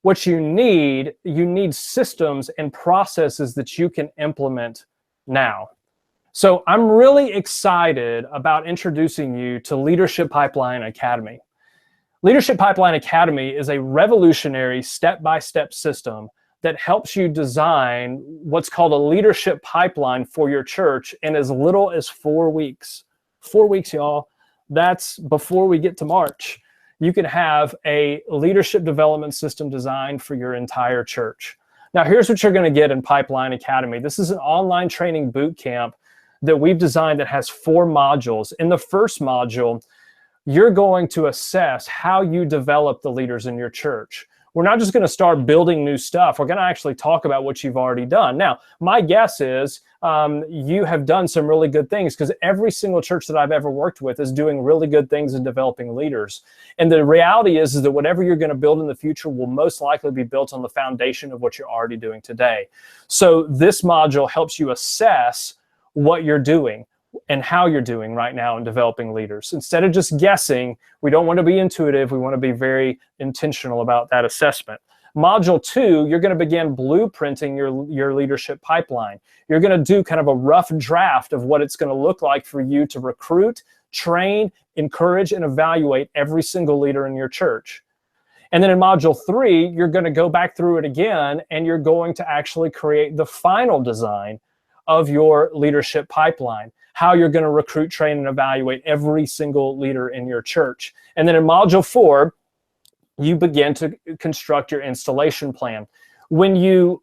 What you need systems and processes that you can implement now. So I'm really excited about introducing you to Leadership Pipeline Academy. Leadership Pipeline Academy is a revolutionary step-by-step system that helps you design what's called a leadership pipeline for your church in as little as 4 weeks. 4 weeks, y'all. That's before we get to March. You can have a leadership development system designed for your entire church. Now, here's what you're going to get in Pipeline Academy. This is an online training boot camp that we've designed that has 4 modules. In the first module, you're going to assess how you develop the leaders in your church. We're not just going to start building new stuff. We're going to actually talk about what you've already done. Now, my guess is you have done some really good things, because every single church that I've ever worked with is doing really good things in developing leaders. And the reality is that whatever you're going to build in the future will most likely be built on the foundation of what you're already doing today. So this module helps you assess what you're doing and how you're doing right now in developing leaders. Instead of just guessing, we don't want to be intuitive. We want to be very intentional about that assessment. Module 2, you're going to begin blueprinting your leadership pipeline. You're going to do kind of a rough draft of what it's going to look like for you to recruit, train, encourage, and evaluate every single leader in your church. And then in Module 3, you're going to go back through it again, and you're going to actually create the final design of your leadership pipeline, how you're going to recruit, train, and evaluate every single leader in your church. And then in Module 4, you begin to construct your installation plan. When you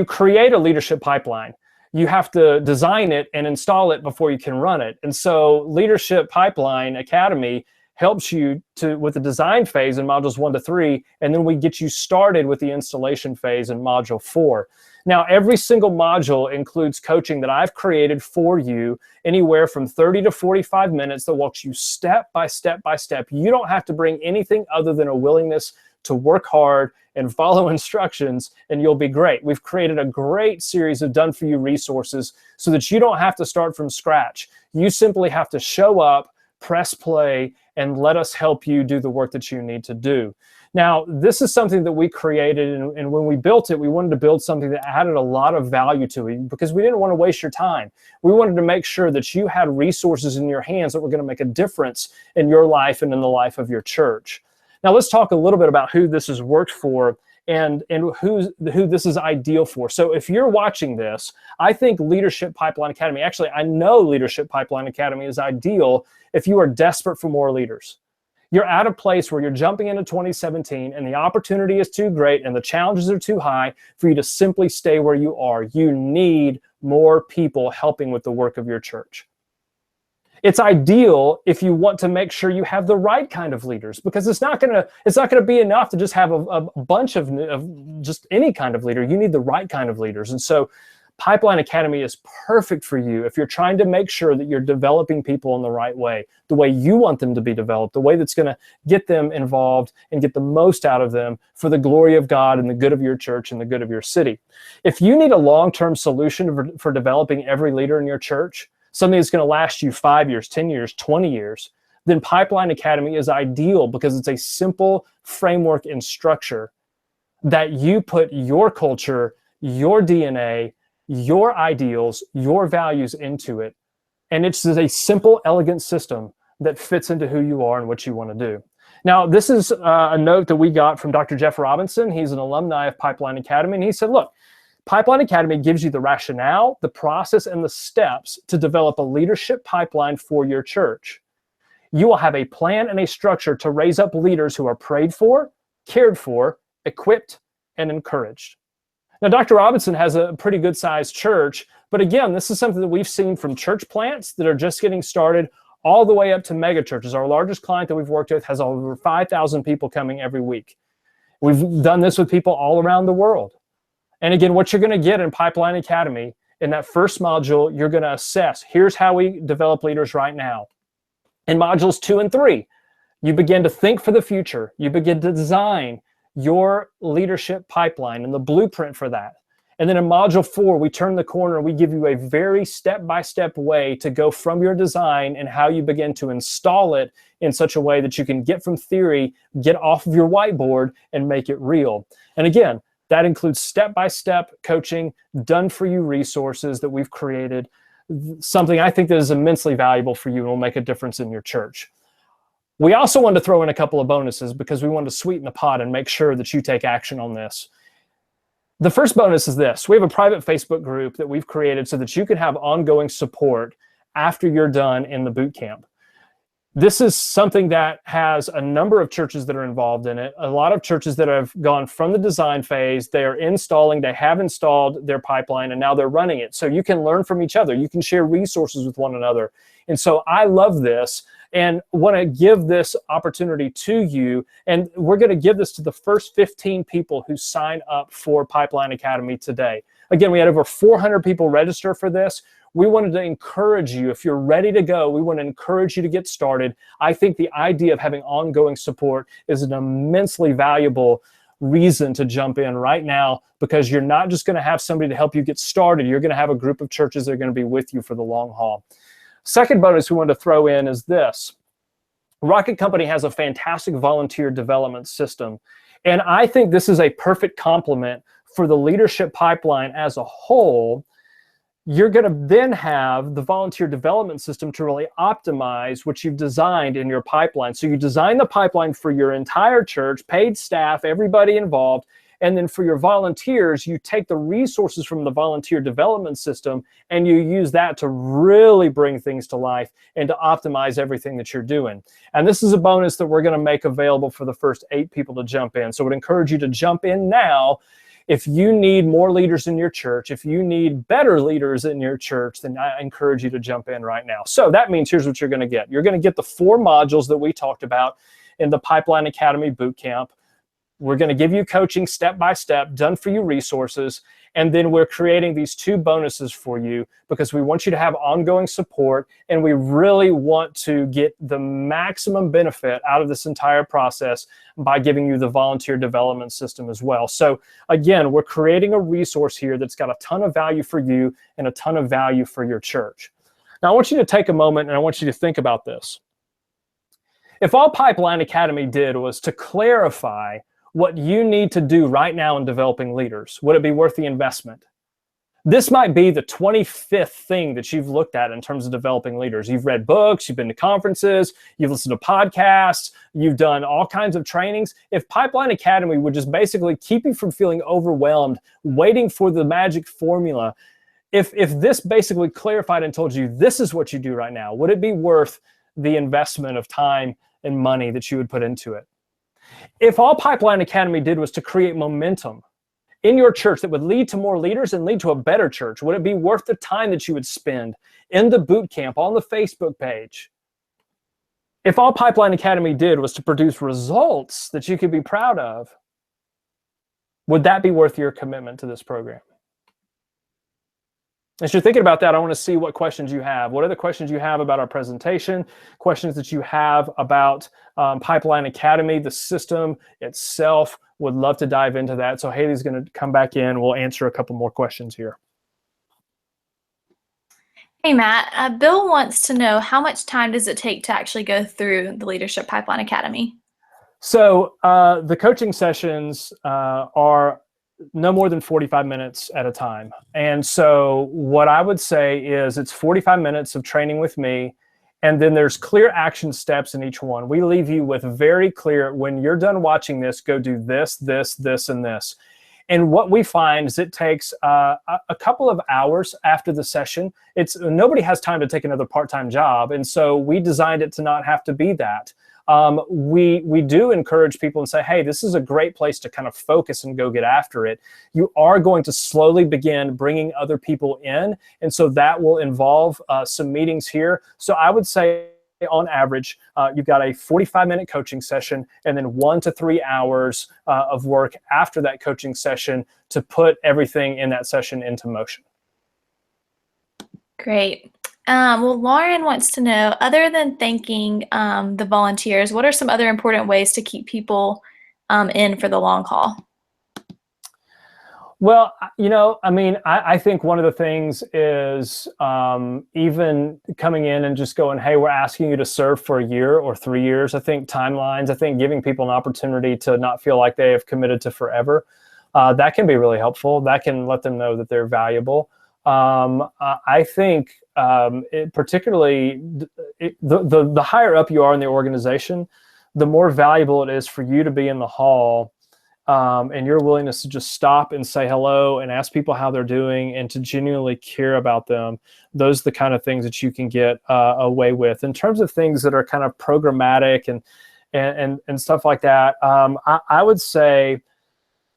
create a leadership pipeline, you have to design it and install it before you can run it. And so Leadership Pipeline Academy helps you with the design phase in modules 1 to 3, and then we get you started with the installation phase in module 4. Now, every single module includes coaching that I've created for you, anywhere from 30 to 45 minutes, that walks you step by step by step. You don't have to bring anything other than a willingness to work hard and follow instructions, and you'll be great. We've created a great series of done-for-you resources so that you don't have to start from scratch. You simply have to show up, press play, and let us help you do the work that you need to do. Now, this is something that we created, and when we built it, we wanted to build something that added a lot of value to it, because we didn't want to waste your time. We wanted to make sure that you had resources in your hands that were going to make a difference in your life and in the life of your church. Now, let's talk a little bit about who this has worked for and who this is ideal for. So if you're watching this, I think Leadership Pipeline Academy, actually, I know Leadership Pipeline Academy is ideal if you are desperate for more leaders. You're at a place where you're jumping into 2017 and the opportunity is too great and the challenges are too high for you to simply stay where you are. You need more people helping with the work of your church. It's ideal if you want to make sure you have the right kind of leaders, because it's not gonna be enough to just have a bunch of just any kind of leader. You need the right kind of leaders. And so Pipeline Academy is perfect for you if you're trying to make sure that you're developing people in the right way, the way you want them to be developed, the way that's going to get them involved and get the most out of them for the glory of God and the good of your church and the good of your city. If you need a long-term solution for developing every leader in your church, something that's going to last you 5 years, 10 years, 20 years, then Pipeline Academy is ideal, because it's a simple framework and structure that you put your culture, your DNA, your ideals, your values into it. And it's just a simple, elegant system that fits into who you are and what you want to do. Now, this is a note that we got from Dr. Jeff Robinson. He's an alumni of Pipeline Academy. And he said, look, Pipeline Academy gives you the rationale, the process, and the steps to develop a leadership pipeline for your church. You will have a plan and a structure to raise up leaders who are prayed for, cared for, equipped, and encouraged. Now, Dr. Robinson has a pretty good-sized church, but again, this is something that we've seen from church plants that are just getting started all the way up to mega churches. Our largest client that we've worked with has over 5,000 people coming every week. We've done this with people all around the world. And again, what you're going to get in Pipeline Academy, in that first module, you're going to assess, here's how we develop leaders right now. In modules 2 and 3, you begin to think for the future. You begin to design your leadership pipeline and the blueprint for that. And then in module 4, we turn the corner and we give you a very step-by-step way to go from your design and how you begin to install it in such a way that you can get from theory, get off of your whiteboard, and make it real. And again, that includes step-by-step coaching, done-for-you resources that we've created something I think that is immensely valuable for you and will make a difference in your church. We also wanted to throw in a couple of bonuses because we wanted to sweeten the pot and make sure that you take action on this. The first bonus is this. We have a private Facebook group that we've created so that you can have ongoing support after you're done in the boot camp. This is something that has a number of churches that are involved in it, a lot of churches that have gone from the design phase, they are installing, they have installed their pipeline, and now they're running it. So you can learn from each other. You can share resources with one another. And so I love this and want to give this opportunity to you. And we're going to give this to the first 15 people who sign up for Pipeline Academy today. Again, we had over 400 people register for this. We wanted to encourage you, if you're ready to go, we want to encourage you to get started. I think the idea of having ongoing support is an immensely valuable reason to jump in right now, because you're not just going to have somebody to help you get started. You're going to have a group of churches that are going to be with you for the long haul. Second bonus we wanted to throw in is this. Rocket Company has a fantastic volunteer development system. And I think this is a perfect complement for the leadership pipeline as a whole. You're going to then have the volunteer development system to really optimize what you've designed in your pipeline. So you design the pipeline for your entire church, paid staff, everybody involved. And then for your volunteers, you take the resources from the volunteer development system and you use that to really bring things to life and to optimize everything that you're doing. And this is a bonus that we're going to make available for the first 8 people to jump in. So I would encourage you to jump in now. If you need more leaders in your church, if you need better leaders in your church, then I encourage you to jump in right now. So that means here's what you're going to get. You're going to get the 4 modules that we talked about in the Pipeline Academy Bootcamp. We're going to give you coaching step by step, done for you resources, and then we're creating these 2 bonuses for you because we want you to have ongoing support, and we really want to get the maximum benefit out of this entire process by giving you the volunteer development system as well. So again, we're creating a resource here that's got a ton of value for you and a ton of value for your church. Now I want you to take a moment and I want you to think about this. If all Pipeline Academy did was to clarify what you need to do right now in developing leaders, would it be worth the investment? This might be the 25th thing that you've looked at in terms of developing leaders. You've read books, you've been to conferences, you've listened to podcasts, you've done all kinds of trainings. If Pipeline Academy would just basically keep you from feeling overwhelmed, waiting for the magic formula, if this basically clarified and told you this is what you do right now, would it be worth the investment of time and money that you would put into it? If all Pipeline Academy did was to create momentum in your church that would lead to more leaders and lead to a better church, would it be worth the time that you would spend in the boot camp, on the Facebook page? If all Pipeline Academy did was to produce results that you could be proud of, would that be worth your commitment to this program? As you're thinking about that, I want to see what questions you have. What are the questions you have about our presentation? Questions that you have about Pipeline Academy, the system itself. Would love to dive into that. So Haley's going to come back in. We'll answer a couple more questions here. Hey, Matt. Bill wants to know, how much time does it take to actually go through the Leadership Pipeline Academy? So the coaching sessions are no more than 45 minutes at a time. And so what I would say is it's 45 minutes of training with me, and then there's clear action steps in each one. We leave you with very clear, when you're done watching this, go do this, this, this, and this. And what we find is it takes a couple of hours after the session. Nobody has time to take another part-time job, and so we designed it to not have to be that. We do encourage people and say, hey, this is a great place to kind of focus and go get after it. You are going to slowly begin bringing other people in, and so that will involve some meetings here. So I would say on average, you've got a 45-minute coaching session and then 1 to 3 hours of work after that coaching session to put everything in that session into motion. Great. Well, Lauren wants to know, other than thanking the volunteers, what are some other important ways to keep people in for the long haul? Well, I think one of the things is even coming in and just going, hey, we're asking you to serve for a year or 3 years. I think timelines, I think giving people an opportunity to not feel like they have committed to forever, that can be really helpful. That can let them know that they're valuable. I think particularly the higher up you are in the organization, the more valuable it is for you to be in the hall, and your willingness to just stop and say hello and ask people how they're doing and to genuinely care about them. Those are the kind of things that you can get away with. In terms of things that are kind of programmatic and stuff like that, I would say,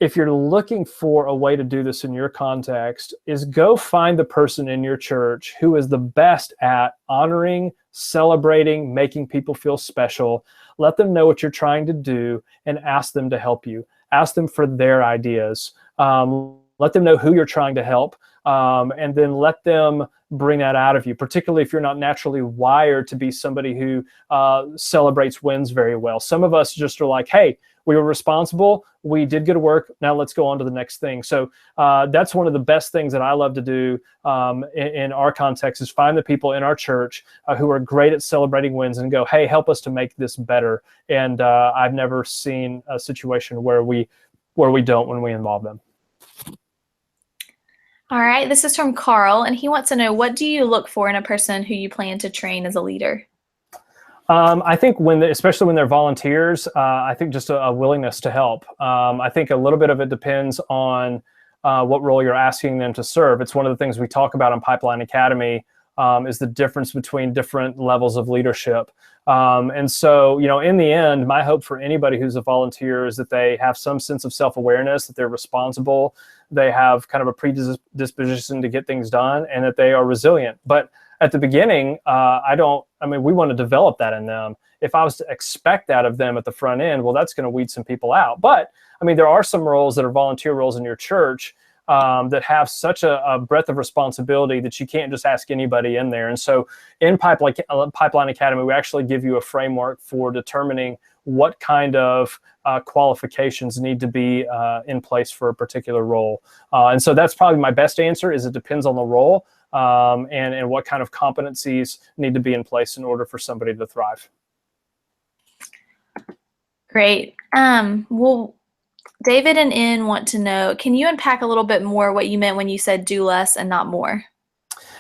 if you're looking for a way to do this in your context, is go find the person in your church who is the best at honoring, celebrating, making people feel special. Let them know what you're trying to do and ask them to help you. Ask them for their ideas. Let them know who you're trying to help, and then let them bring that out of you, particularly if you're not naturally wired to be somebody who celebrates wins very well. Some of us just are like, hey, we were responsible, we did good work, now let's go on to the next thing. So that's one of the best things that I love to do in our context, is find the people in our church who are great at celebrating wins and go, hey, help us to make this better. And I've never seen a situation where we don't when we involve them. All right, this is from Carl, and he wants to know, what do you look for in a person who you plan to train as a leader? I think especially when they're volunteers, I think just a willingness to help. I think a little bit of it depends on what role you're asking them to serve. It's one of the things we talk about in Pipeline Academy, is the difference between different levels of leadership. And so, in the end, my hope for anybody who's a volunteer is that they have some sense of self-awareness, that they're responsible, they have kind of a predisposition to get things done, and that they are resilient. But at the beginning, we want to develop that in them. If I was to expect that of them at the front end, well, that's going to weed some people out. But there are some roles that are volunteer roles in your church that have such a breadth of responsibility that you can't just ask anybody in there. And so in Pipeline Academy, we actually give you a framework for determining what kind of qualifications need to be in place for a particular role. And so that's probably my best answer, is it depends on the role and what kind of competencies need to be in place in order for somebody to thrive. Great. Well, David and N want to know, can you unpack a little bit more what you meant when you said do less and not more?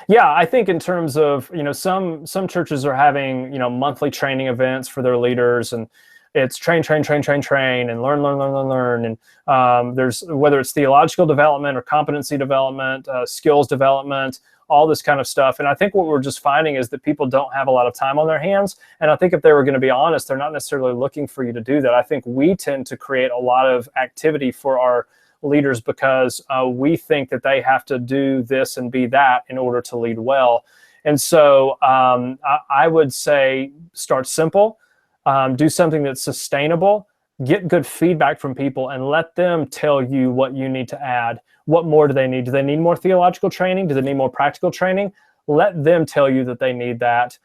Yeah, I think in terms of, some churches are having, monthly training events for their leaders, and it's train, and learn. And there's, whether it's theological development or competency development, skills development, all this kind of stuff. And I think what we're just finding is that people don't have a lot of time on their hands. And I think if they were going to be honest, they're not necessarily looking for you to do that. I think we tend to create a lot of activity for our leaders because we think that they have to do this and be that in order to lead well. And so I would say start simple, do something that's sustainable, get good feedback from people, and let them tell you what you need to add. What more do they need? Do they need more theological training? Do they need more practical training? Let them tell you that they need that.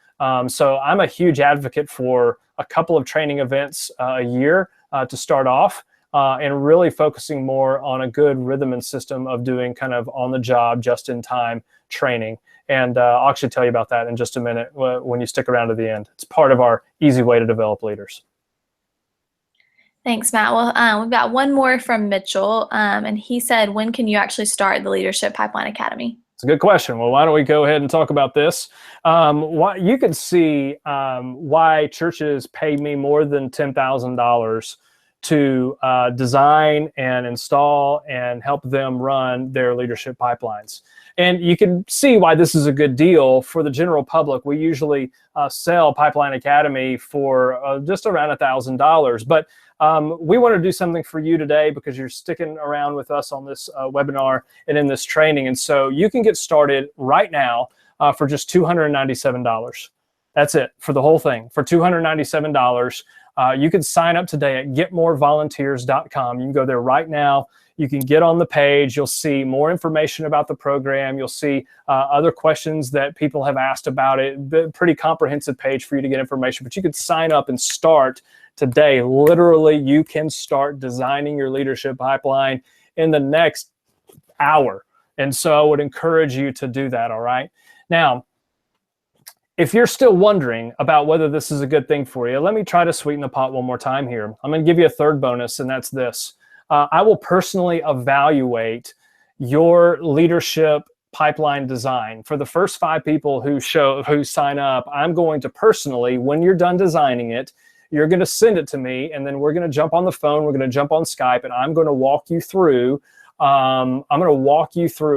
So I'm a huge advocate for a couple of training events a year to start off, and really focusing more on a good rhythm and system of doing kind of on-the-job, just-in-time training. And I'll actually tell you about that in just a minute when you stick around to the end. It's part of our easy way to develop leaders. Thanks, Matt. Well, we've got one more from Mitchell, and he said, when can you actually start the Leadership Pipeline Academy? It's a good question. Well, why don't we go ahead and talk about this? You can see why churches pay me more than $10,000 to design and install and help them run their leadership pipelines. And you can see why this is a good deal for the general public. We usually sell Pipeline Academy for just around $1,000. But we want to do something for you today because you're sticking around with us on this webinar and in this training. And so you can get started right now for just $297. That's it for the whole thing. For $297, you can sign up today at getmorevolunteers.com. You can go there right now. You can get on the page. You'll see more information about the program. You'll see other questions that people have asked about it. Pretty comprehensive page for you to get information. But you can sign up and start today. Literally, you can start designing your leadership pipeline in the next hour. And so I would encourage you to do that, all right? Now, if you're still wondering about whether this is a good thing for you, let me try to sweeten the pot one more time here. I'm going to give you a third bonus, and that's this. I will personally evaluate your leadership pipeline design. For the first 5 people who sign up, I'm going to personally, when you're done designing it, you're going to send it to me, and then we're going to jump on the phone, we're going to jump on Skype, and I'm going to walk you through.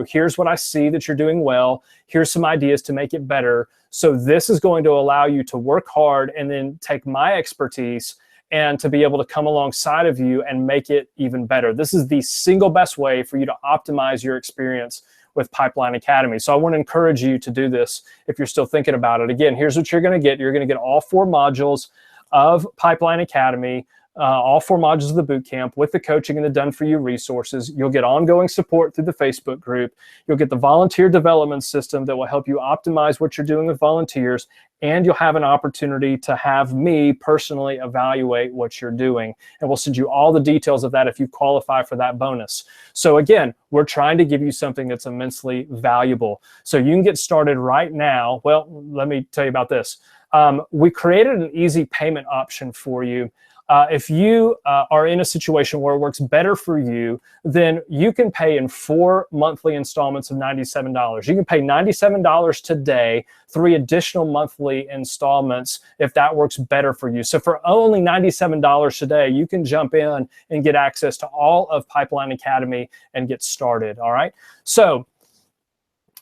Here's what I see that you're doing well. Here's some ideas to make it better. So this is going to allow you to work hard and then take my expertise and to be able to come alongside of you and make it even better. This is the single best way for you to optimize your experience with Pipeline Academy. So I want to encourage you to do this if you're still thinking about it. Again, here's what you're going to get. You're going to get all 4 modules of Pipeline Academy, all 4 modules of the boot camp with the coaching and the done-for-you resources. You'll get ongoing support through the Facebook group. You'll get the volunteer development system that will help you optimize what you're doing with volunteers, and you'll have an opportunity to have me personally evaluate what you're doing. And we'll send you all the details of that if you qualify for that bonus. So again, we're trying to give you something that's immensely valuable. So you can get started right now. Well, let me tell you about this. We created an easy payment option for you. If you are in a situation where it works better for you, then you can pay in 4 monthly installments of $97. You can pay $97 today, 3 additional monthly installments if that works better for you. So for only $97 today, you can jump in and get access to all of Pipeline Academy and get started, all right? So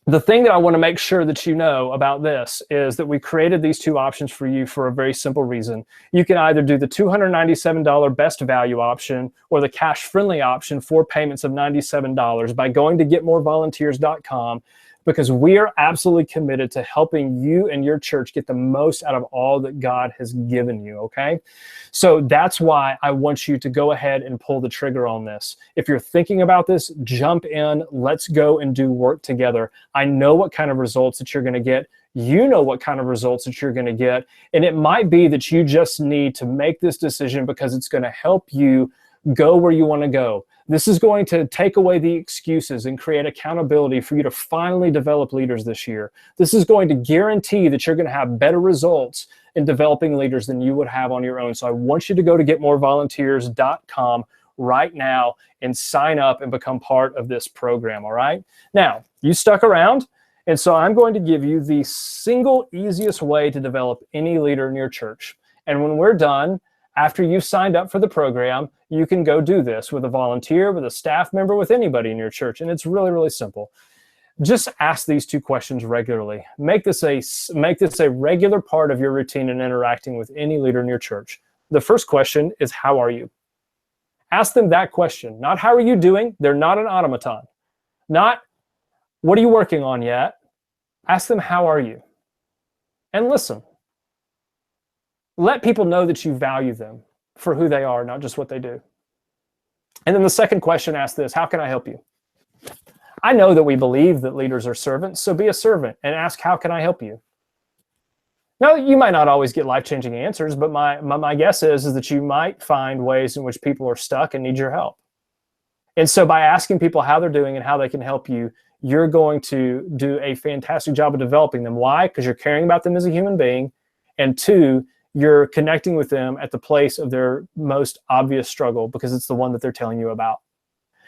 the thing that I want to make sure that you know about this is that we created these 2 options for you for a very simple reason. You can either do the $297 best value option or the cash-friendly option for payments of $97 by going to getmorevolunteers.com, because we are absolutely committed to helping you and your church get the most out of all that God has given you, okay? So that's why I want you to go ahead and pull the trigger on this. If you're thinking about this, jump in. Let's go and do work together. I know what kind of results that you're going to get. You know what kind of results that you're going to get. And it might be that you just need to make this decision because it's going to help you go where you want to go. This is going to take away the excuses and create accountability for you to finally develop leaders this year. This is going to guarantee that you're going to have better results in developing leaders than you would have on your own. So I want you to go to getmorevolunteers.com right now and sign up and become part of this program, all right? Now, you stuck around, and so I'm going to give you the single easiest way to develop any leader in your church. And when we're done, after you've signed up for the program, you can go do this with a volunteer, with a staff member, with anybody in your church. And it's really, really simple. Just ask these 2 questions regularly. Make this a regular part of your routine in interacting with any leader in your church. The first question is, how are you? Ask them that question. Not how are you doing? They're not an automaton. Not what are you working on yet? Ask them, how are you? And listen. Let people know that you value them for who they are, not just what they do. And then the second question asks this: how can I help you? I know that we believe that leaders are servants, so be a servant and ask, how can I help you? Now, you might not always get life-changing answers, but my guess is that you might find ways in which people are stuck and need your help. And so by asking people how they're doing and how they can help you, you're going to do a fantastic job of developing them. Why? Because you're caring about them as a human being, and 2, you're connecting with them at the place of their most obvious struggle because it's the one that they're telling you about.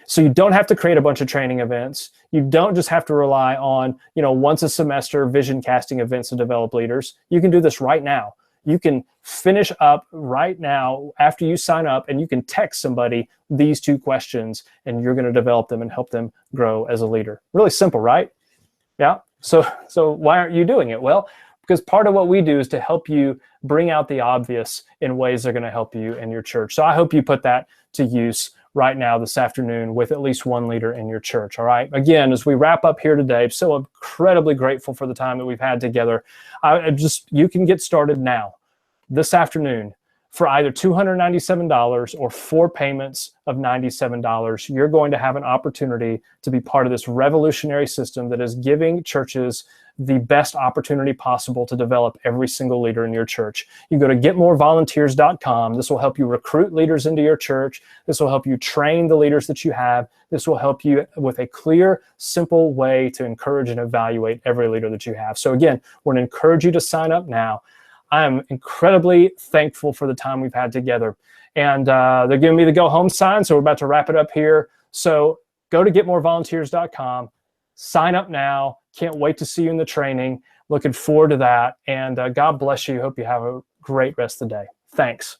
So you don't have to create a bunch of training events. You don't just have to rely on, once a semester vision casting events to develop leaders. You can do this right now. You can finish up right now after you sign up, and you can text somebody these 2 questions, and you're going to develop them and help them grow as a leader. Really simple, right? Yeah. So why aren't you doing it? Well, because part of what we do is to help you bring out the obvious in ways that are going to help you and your church. So I hope you put that to use right now this afternoon with at least one leader in your church, all right? Again, as we wrap up here today, I'm so incredibly grateful for the time that we've had together. You can get started now, this afternoon, for either $297 or 4 payments of $97. You're going to have an opportunity to be part of this revolutionary system that is giving churches the best opportunity possible to develop every single leader in your church. You go to getmorevolunteers.com. This will help you recruit leaders into your church. This will help you train the leaders that you have. This will help you with a clear, simple way to encourage and evaluate every leader that you have. So again, we're going to encourage you to sign up now. I am incredibly thankful for the time we've had together. And they're giving me the go home sign, so we're about to wrap it up here. So go to getmorevolunteers.com. Sign up now. Can't wait to see you in the training. Looking forward to that. And God bless you. Hope you have a great rest of the day. Thanks.